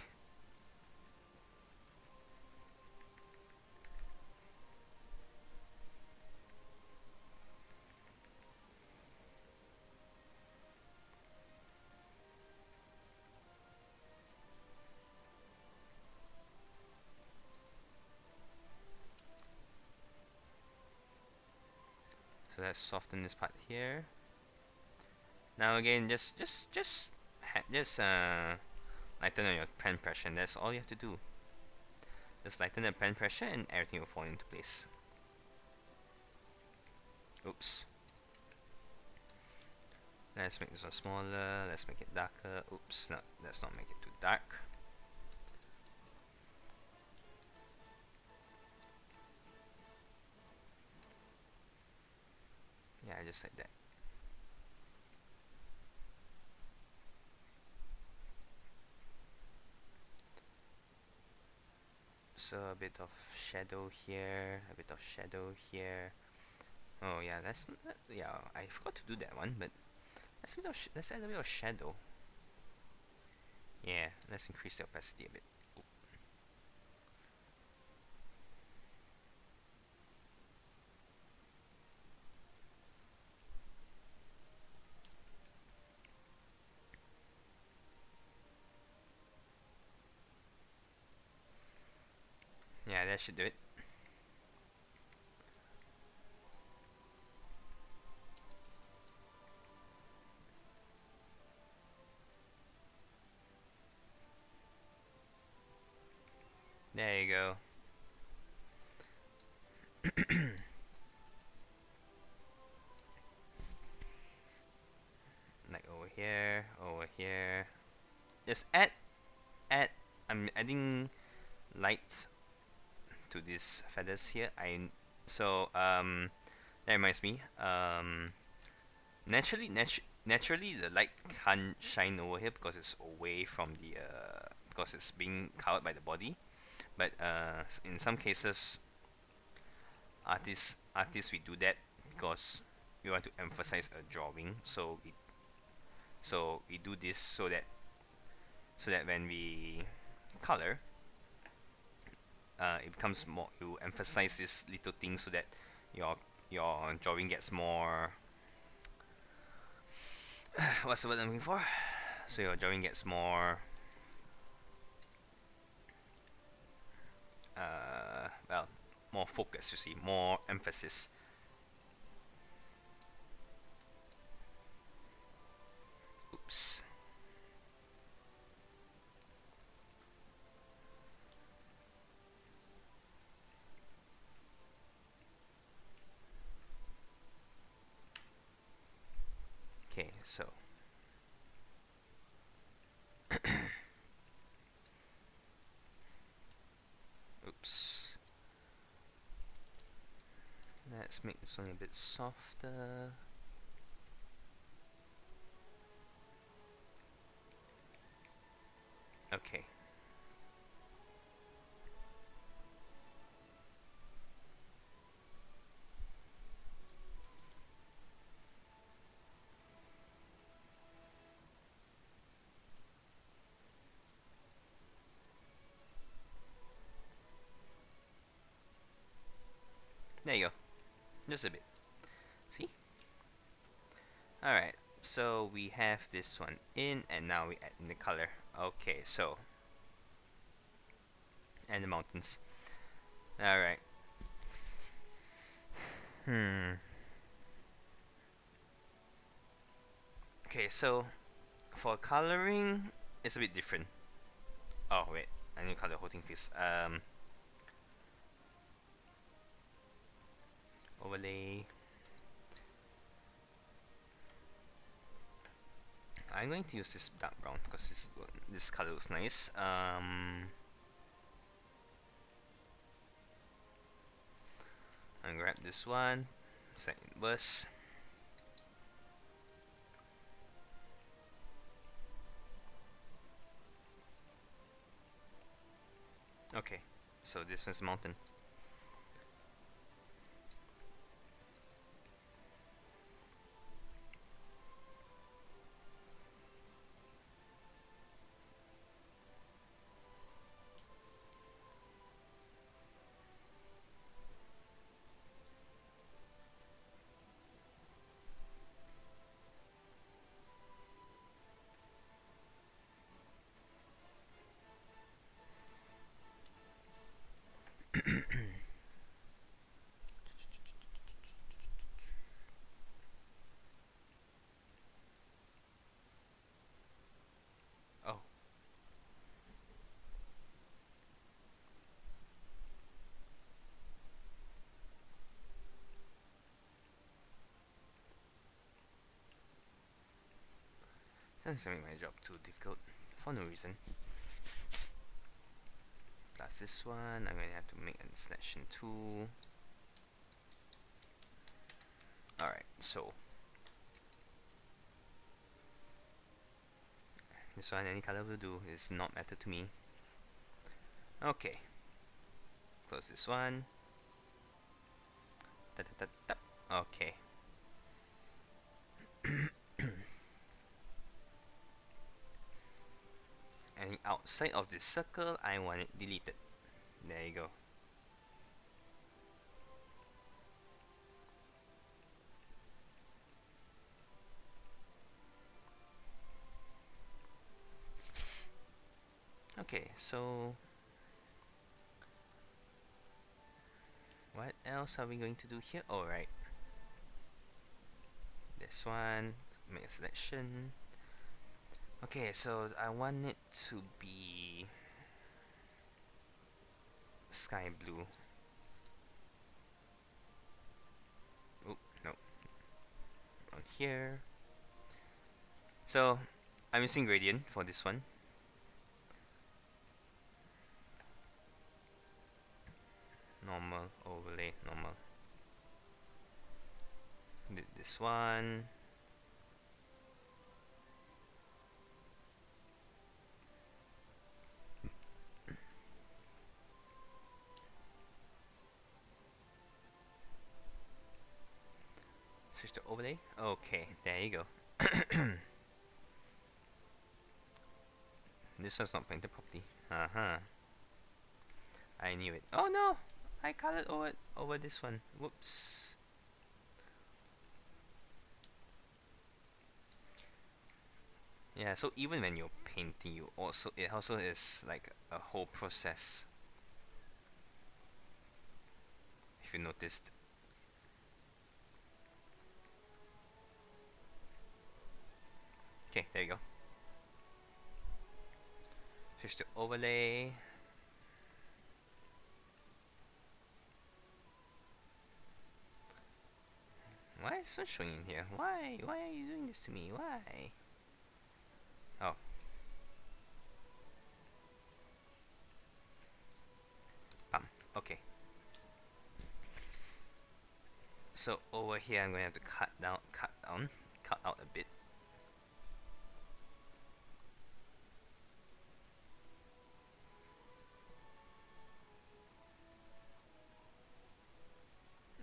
So let's soften this part here. Now again, just lighten on your pen pressure. And that's all you have to do. Just lighten the pen pressure, and everything will fall into place. Oops. Let's make this one smaller. Let's make it darker. Oops, no, let's not make it too dark. Yeah, just like that. So a bit of shadow here, a bit of shadow here. Oh yeah, yeah. I forgot to do that one, but let's add a bit of shadow. Yeah, let's increase the opacity a bit. Yeah, that should do it. There you go. Like over here. Just add. I'm adding light to these feathers here. That reminds me. Naturally the light can't shine over here because it's away from the because it's being covered by the body. But in some cases, artists we do that because we want to emphasize a drawing. So we do this so that when we color, it becomes more. You emphasize this little thing so that your your drawing gets more. What's the word I'm looking for? So your drawing gets more. Well, more focus. You see, more emphasis. Oops. Okay, so oops. Let's make this one a bit softer. Okay. There you go. Just a bit. See? Alright. So we have this one in, and now we add in the color. Okay, so and the mountains. Alright. Okay, so for coloring, it's a bit different. Oh wait, I need to color the whole thing first. Overlay. I'm going to use this dark brown because this color looks nice. I'll grab this one, set inverse. Okay, so this one's mountain. Oh, that's make my job too difficult for no reason. Plus this one, I'm going to have to make a selection tool. Alright, so this one, any color will do, is not matter to me. Okay, close this one. Da, da, da, da. Okay. And outside of this circle, I want it deleted. There you go. Okay, so what else are we going to do here? Alright. This one, make a selection. Okay, so I want it to be sky blue. Oh, no. On here. So, I'm using gradient for this one. Normal, overlay, normal. Did this one. Switch to overlay. Okay, there you go. This one's not painted properly. I knew it. Oh no! I colored over this one. Whoops. Yeah, so even when you're painting, it also is like a whole process. If you noticed. Okay, there you go. Switch to overlay. Why is it showing in here? Why? Why are you doing this to me? Why? Oh. Okay. So over here I'm going to have to cut out a bit.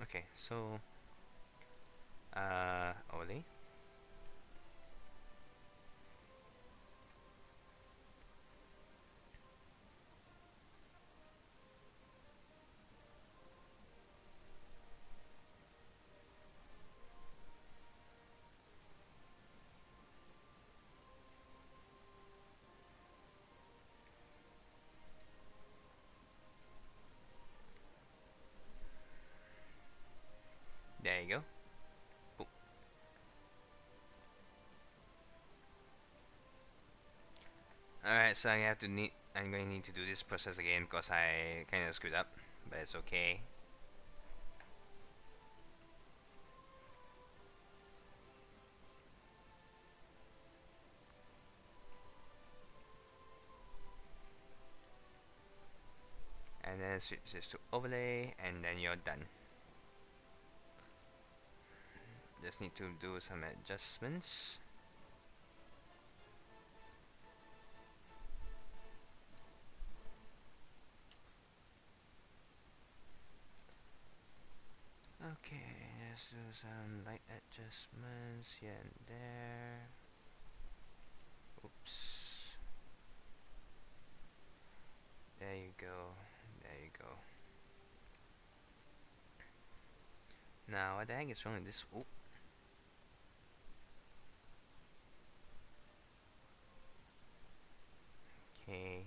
Okay, so overlay. There you go. Boom. Alright, so I'm going to need to do this process again because I kind of screwed up, but it's okay. And then switch this to overlay, and then you're done. Just need to do some adjustments. Okay, let's do some light adjustments here and there. Oops. There you go. There you go. Now, what the heck is wrong with this? Oh. Okay.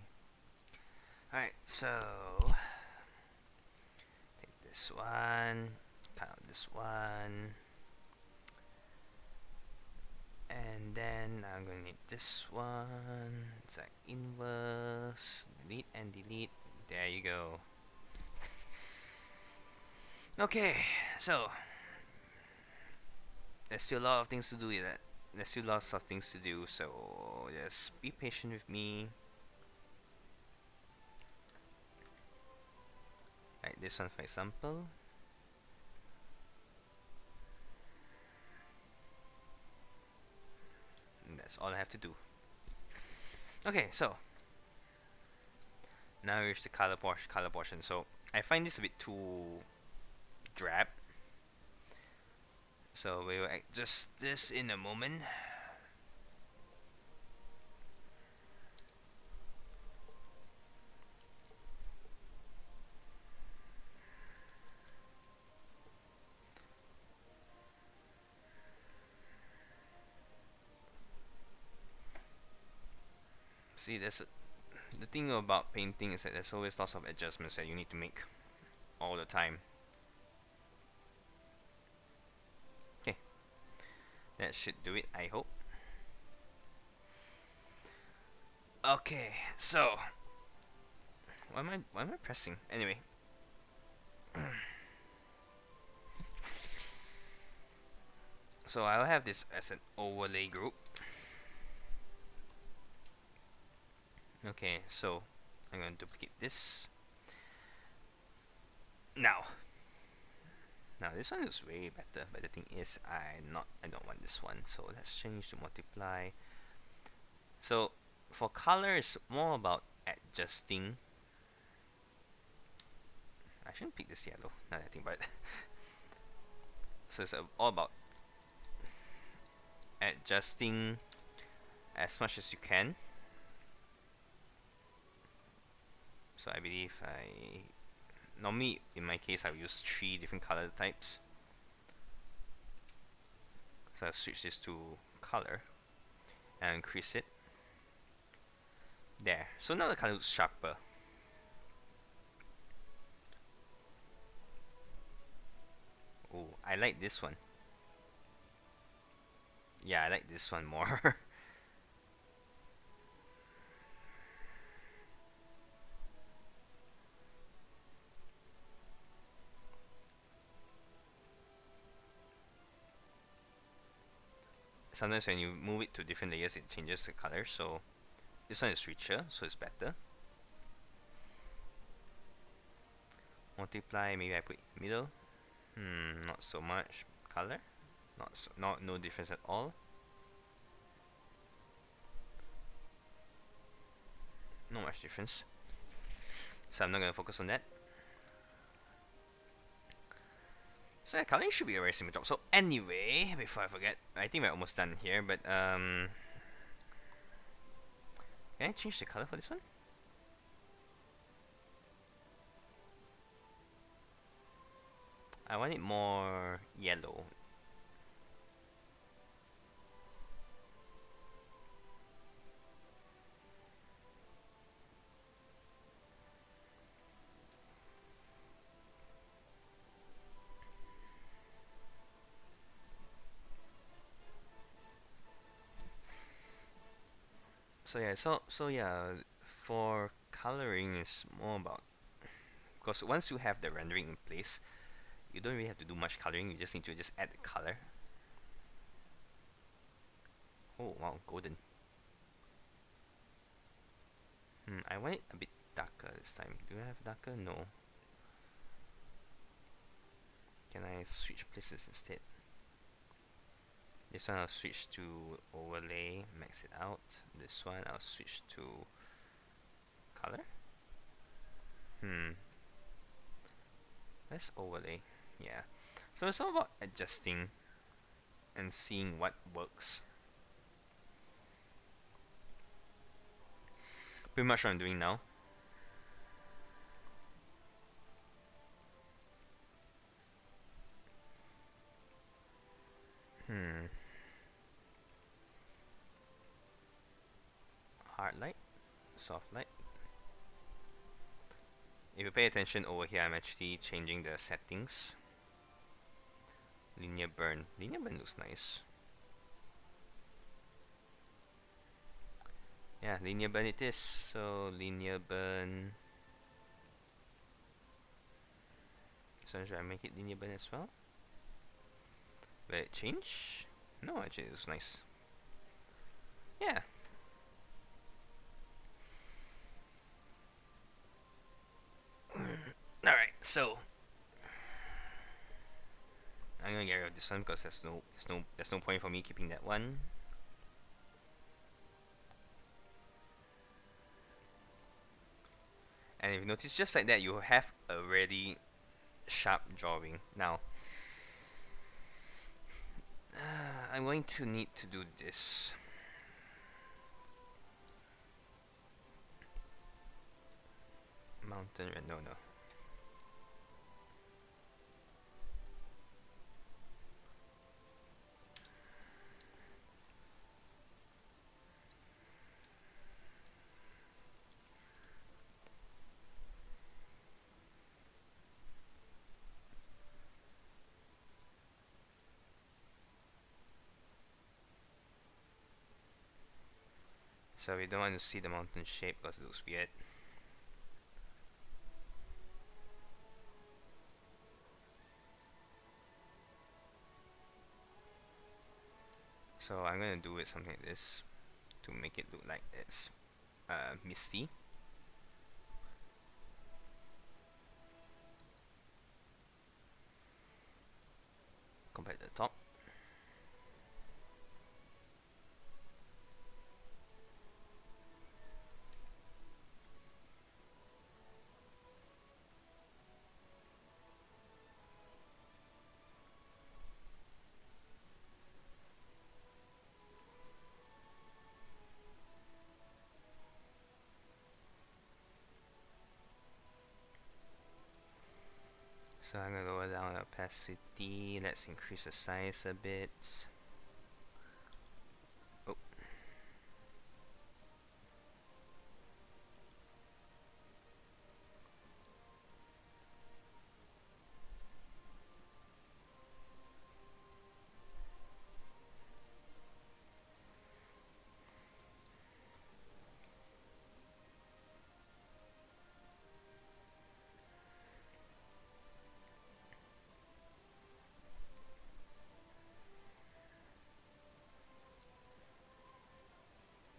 Alright, so take this one, cut out this one, and then I'm going to need this one. It's like inverse, delete and delete. There you go. Okay, so there's still a lot of things to do with that. There's still lots of things to do, so just be patient with me. Like this one, for example. And that's all I have to do. Okay, so now here's the color portion. So I find this a bit too drab. So we will adjust this in a moment. See, the thing about painting is that there's always lots of adjustments that you need to make all the time. Okay, that should do it, I hope. Okay, so Why am I pressing? Anyway. So I'll have this as an overlay group. Okay, so I'm going to duplicate this. Now this one is way better, but the thing is I don't want this one. So let's change to multiply. So for color, it's more about adjusting. I shouldn't pick this yellow, now that I think about it. So it's all about adjusting as much as you can. So I believe normally in my case I will use 3 different color types. So I'll switch this to color and increase it. There. So now the color looks sharper. Oh, I like this one. Yeah, I like this one more. Sometimes when you move it to different layers, it changes the color. So this one is richer, so it's better. Multiply, maybe I put middle. Not so much color. No difference at all. Not much difference. So I'm not gonna focus on that. So yeah, coloring should be a very simple job. So anyway, before I forget, I think we're almost done here, but can I change the color for this one? I want it more yellow. So yeah, for coloring is more about, because once you have the rendering in place, you don't really have to do much coloring. You just need to just add the color. Oh wow, golden. I want it a bit darker this time. Do I have darker? No. Can I switch places instead? This one I'll switch to overlay, max it out. This one I'll switch to color. Let's overlay. Yeah. So it's all about adjusting and seeing what works. Pretty much what I'm doing now. Hard light, soft light. If you pay attention over here, I'm actually changing the settings. Linear burn. Linear burn looks nice. Yeah, linear burn it is. So linear burn. So should I make it linear burn as well? Will it change? No, actually it looks nice. Yeah. Alright, so I'm gonna get rid of this one because there's no point for me keeping that one. And if you notice, just like that, you have a really sharp drawing. Now, I'm going to need to do this. Mountain red, no. So we don't want to see the mountain shape because it looks weird. So I'm gonna do it something like this to make it look like it's misty. Compared to the top. So I'm gonna lower down the opacity. Let's increase the size a bit. Oh.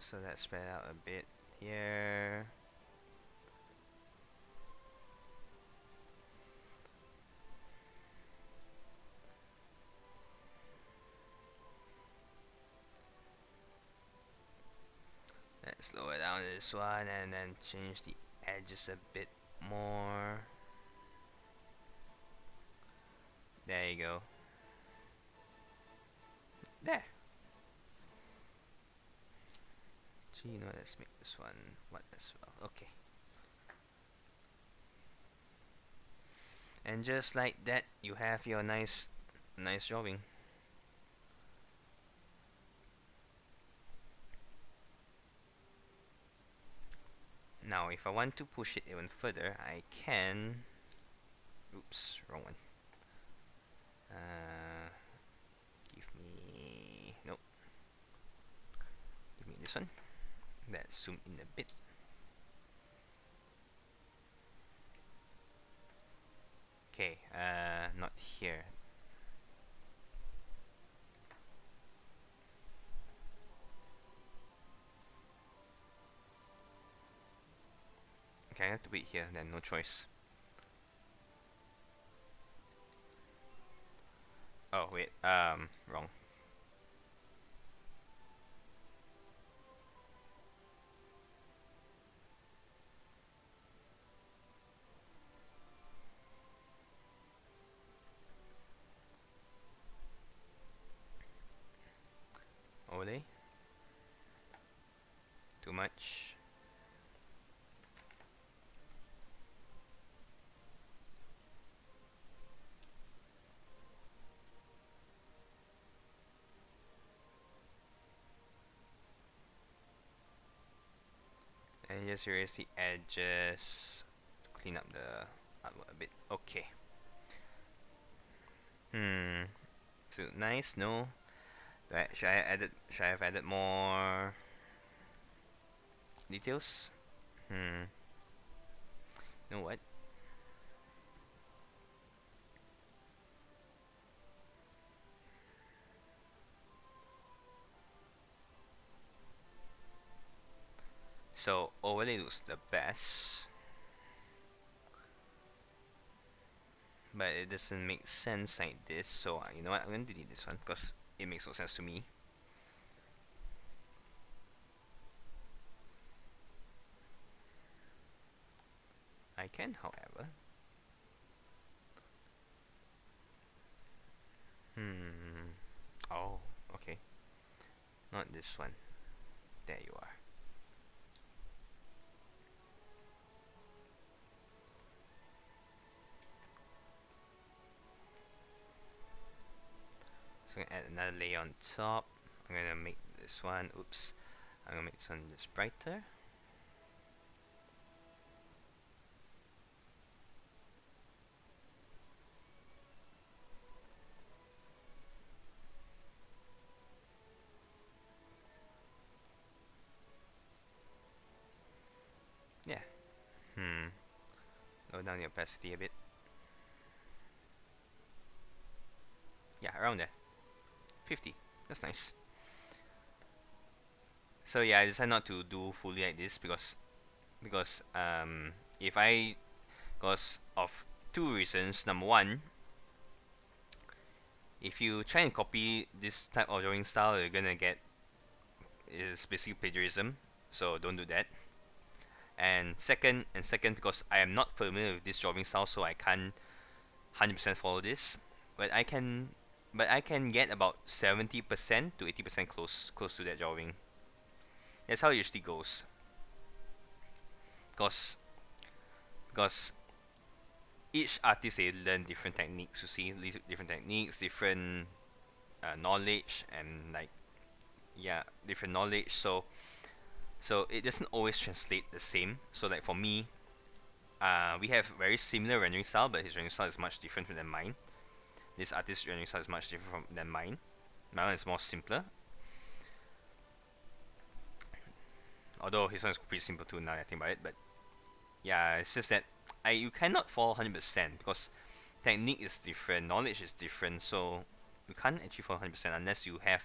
So let's spread out a bit here. Let's lower down this one and then change the edges a bit more. There you go. There. Gee, let's make this one white as well. Okay. And just like that, you have your nice drawing. Now, if I want to push it even further, I can. Oops, wrong one. Give me. Nope. Give me this one. Let's zoom in a bit. Okay, not here. Okay, I have to wait here, then no choice. Oh, wait, wrong. Overlay. Too much. And just erase the edges to clean up the artwork a bit. Okay. So nice, no? Should I have added more details? You know what? So overlay looks the best, but it doesn't make sense like this. So you know what? I'm gonna delete this one because it makes no sense to me. I can, however. Oh, okay. Not this one. There you are. So I'm gonna add another layer on top. I'm gonna make this one. Oops. I'm gonna make this one just brighter. Yeah. Lower down the opacity a bit. Yeah, around there. 50. That's nice. So yeah, I decided not to do fully like this because if I because of two reasons. Number one, if you try and copy this type of drawing style, you're gonna get is basically plagiarism. So don't do that. And second, because I am not familiar with this drawing style, so I can't 100% follow this. But I can, but I can get about 70% to 80% close to that drawing. That's how it usually goes. Because because each artist they learn different techniques. You see, different techniques, different knowledge, and like yeah, different knowledge. So it doesn't always translate the same. So like for me, we have very similar rendering style, but his rendering style is much different than mine. This artist's rendering style is much different than mine. My one is more simpler. Although his one is pretty simple too now that I think about it. But yeah, it's just that you cannot follow 100% because technique is different, knowledge is different, so you can't actually follow 100% unless you have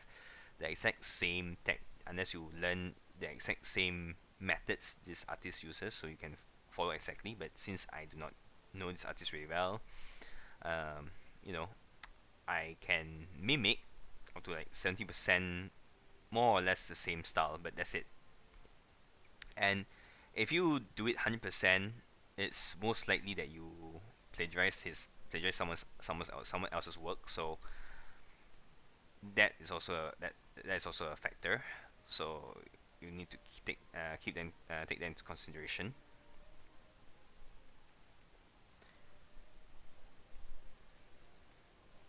the exact same tech, unless you learn the exact same methods this artist uses, so you can follow exactly. But since I do not know this artist really well, um, you know, I can mimic up to like 70% more or less the same style, but that's it. And if you do it 100%, it's most likely that you plagiarize someone else's work. So that is also a factor. So you need to take that into consideration.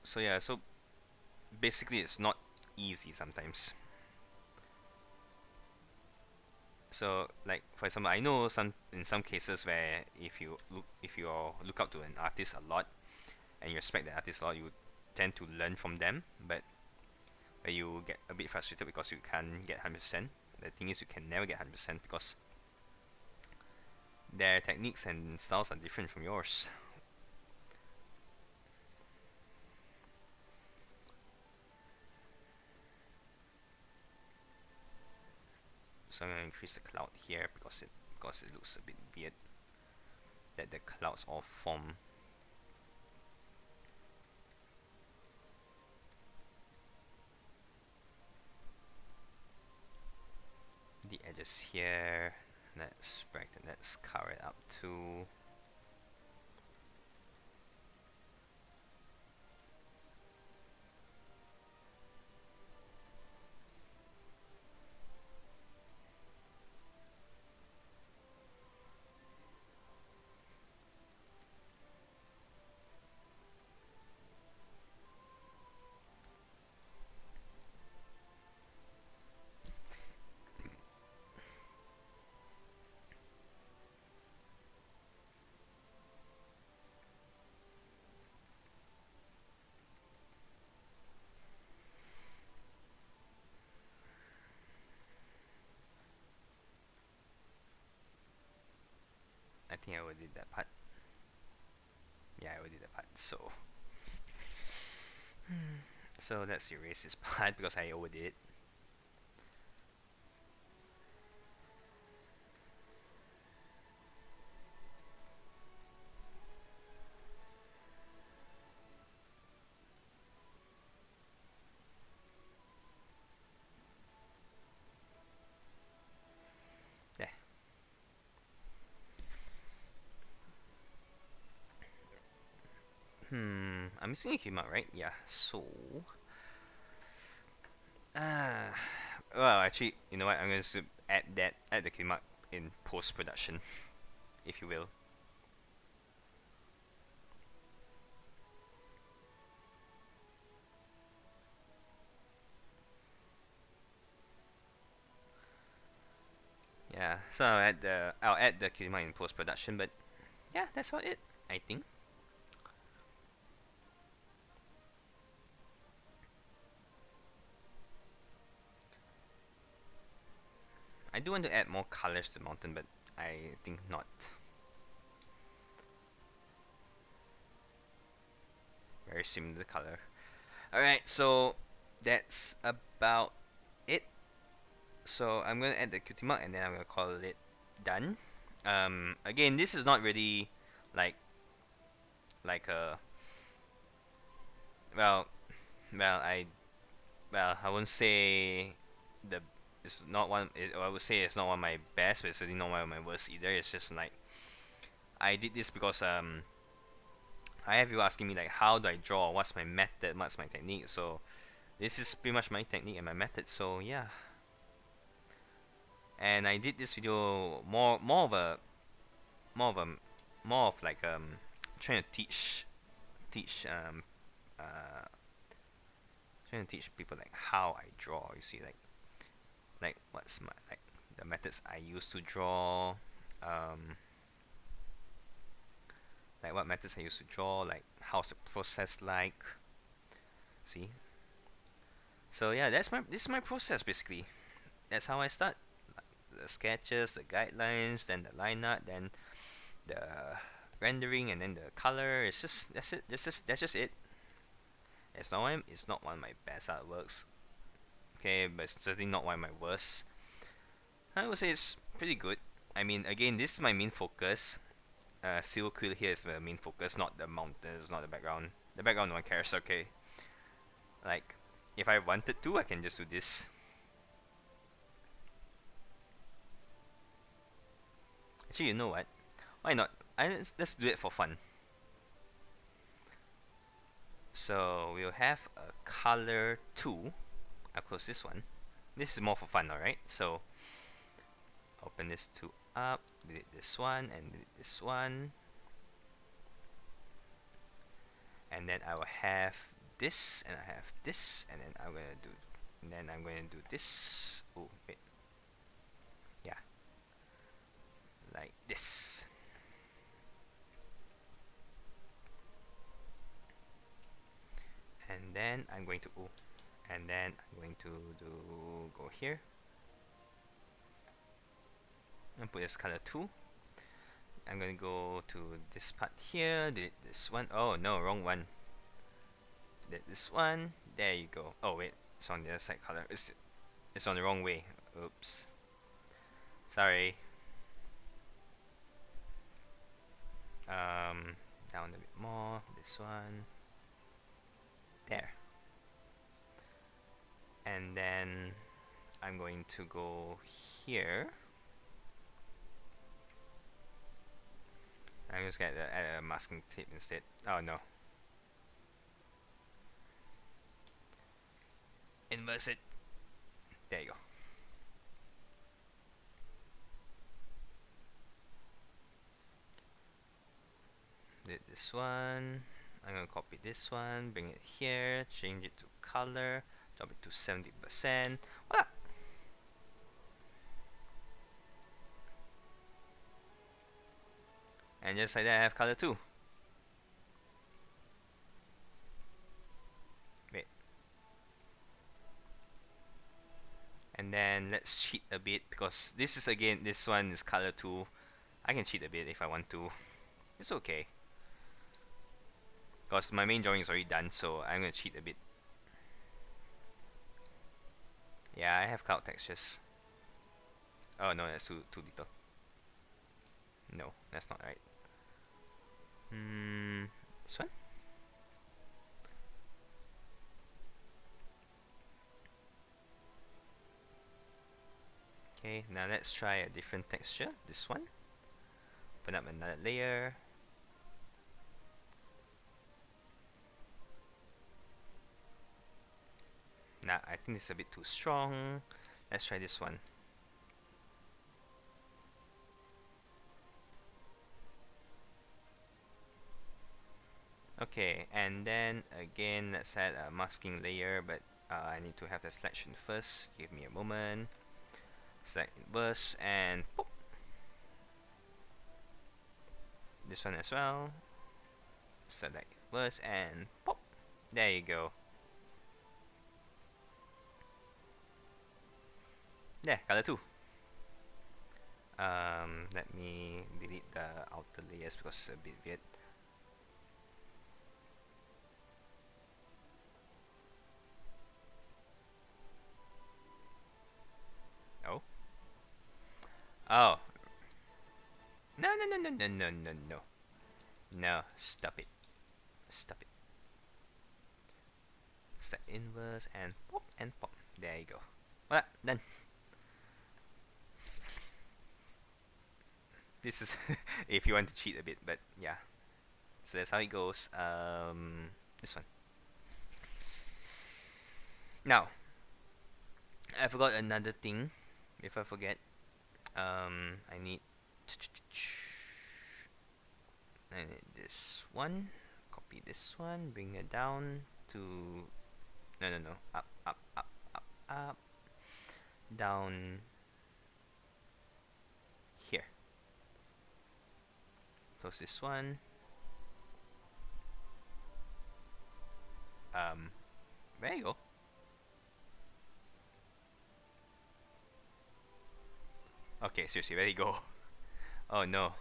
So yeah, so basically it's not easy sometimes. So like for example, I know some cases where if you look up to an artist a lot and you respect the artist a lot, you tend to learn from them. But where you get a bit frustrated because you can't get 100%. The thing is, you can never get 100% because their techniques and styles are different from yours. So I'm gonna increase the cloud here because it looks a bit weird that the clouds all form. The edges here. Let's cover it up too. I think I already did that part. Yeah, I already did that part. So let's erase this part because I overdid it. Yeah. I'm missing a keymark, right? Yeah. So, uh, well, actually, you know what? I'm going to add the keymark in post production, if you will. Yeah. So I'll add the keymark in post production, but yeah, that's about it. I think. I do want to add more colors to the mountain, but I think not. Very similar color. Alright, so that's about it. So I'm gonna add the Qt mark and then I'm gonna call it done. Again, this is not really like like a well well I wouldn't say the it's not one. I would say it's not one of my best, but it's certainly not one of my worst either. It's just like I did this because I have people asking me like how do I draw, what's my method, what's my technique. So this is pretty much my technique and my method. So yeah, and I did this video more of a more of like trying to teach uh trying to teach people like how I draw. You see, like what's my like the methods I use to draw, um, like what methods I use to draw, like how's the process like. See, so yeah, this is my process basically. That's how I start. The sketches, the guidelines, then the line art, then the rendering, and then the color. It's just that's it. That's just it. It's not one of my best artworks. Okay, but it's certainly not one of my worst. I would say it's pretty good. I mean, again, this is my main focus. Silver Quill here is the main focus, not the mountains, not the background. The background no one cares, okay. Like, if I wanted to, I can just do this. Actually, you know what? Why not? Let's do it for fun. So, we'll have a color 2. I'll close this one. This is more for fun, alright? So, open this 2 up, delete this one, and delete this one. And then I will have this, and I have this, and then I'm gonna do this. Oh wait, yeah, like this. And then I'm going to go here and put this color 2. I'm going to go to this part here, delete this one. Oh no, wrong one. Delete this one. There you go. Oh wait, it's on the other side color. It's on the wrong way. Oops. Sorry. Down a bit more. This one. There. And then I'm going to go here. I'm just gonna add a masking tape instead. Oh no. Inverse it. There you go. Did this one. I'm gonna copy this one, bring it here, change it to color, drop it to 70%. Voila! And just like that, I have color 2. Wait. And then let's cheat a bit because this is again, this one is color 2. I can cheat a bit if I want to. It's okay. Because my main drawing is already done, so I'm gonna cheat a bit. Yeah, I have cloud textures. Oh no, that's too little. No, that's not right. This one? Okay, now let's try a different texture. This one. Open up another layer. Nah, I think this is a bit too strong. Let's try this one. Okay, and then again, let's add a masking layer, but I need to have the selection first. Give me a moment. Select inverse and pop. This one as well. Select inverse and pop. There you go. There, color 2. Let me delete the outer layers because it's a bit weird. Oh, no, no, no, no, no, no, no, no. No, stop it. Stop it. Step inverse and pop and pop. There you go. Well, done. This is if you want to cheat a bit, but yeah. So that's how it goes. This one. Now, I forgot another thing. If I forget, I need. I need this one. Copy this one. Bring it down to. No, no, no. Up, up, up, up, up. Down here. Close this one. There you go. Okay, seriously, where you go? Oh no.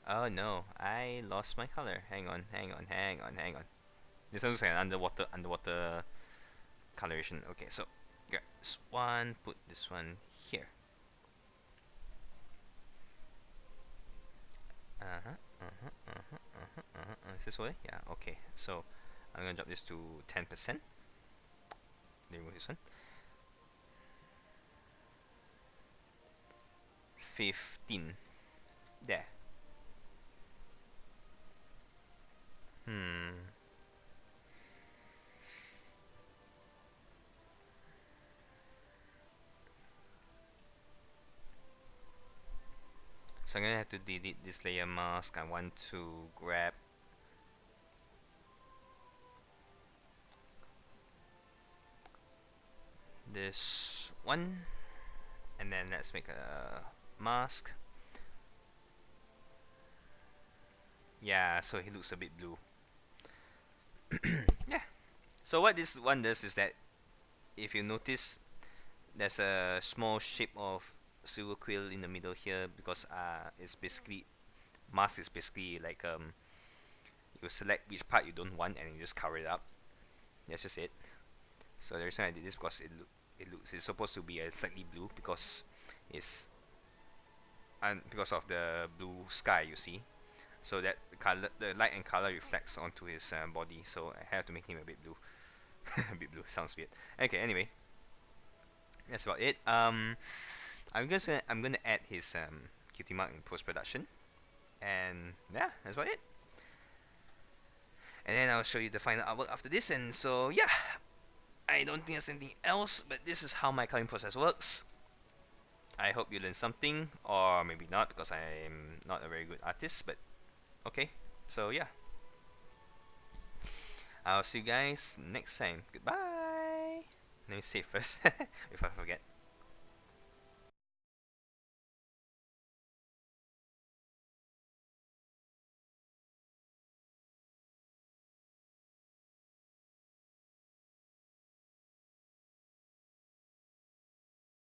Oh no, I lost my color. Hang on, hang on, hang on, hang on. This looks like an underwater coloration. Okay, so get this one, put this one here. Is this way? Yeah, okay. So I'm gonna drop this to 10%. Remove this one. 15. There. Hmm. So I'm gonna have to delete this layer mask. I want to grab this one, and then let's make a mask. Yeah, so he looks a bit blue. Yeah. So what this one does is that if you notice, there's a small shape of silver quill in the middle here because it's basically mask is basically like you select which part you don't want and you just cover it up. That's just it. So the reason I did this because it's supposed to be a slightly blue because it's because of the blue sky you see. So that the light and color reflects onto his body. So I have to make him a bit blue. A bit blue sounds weird. Okay, anyway, that's about it. I'm gonna add his cutie mark in post production, and yeah, that's about it. And then I'll show you the final artwork after this. And so yeah, I don't think there's anything else, but this is how my coloring process works. I hope you learned something, or maybe not, because I'm not a very good artist, but okay. So yeah, I'll see you guys next time. Goodbye. Let me save first, if I forget.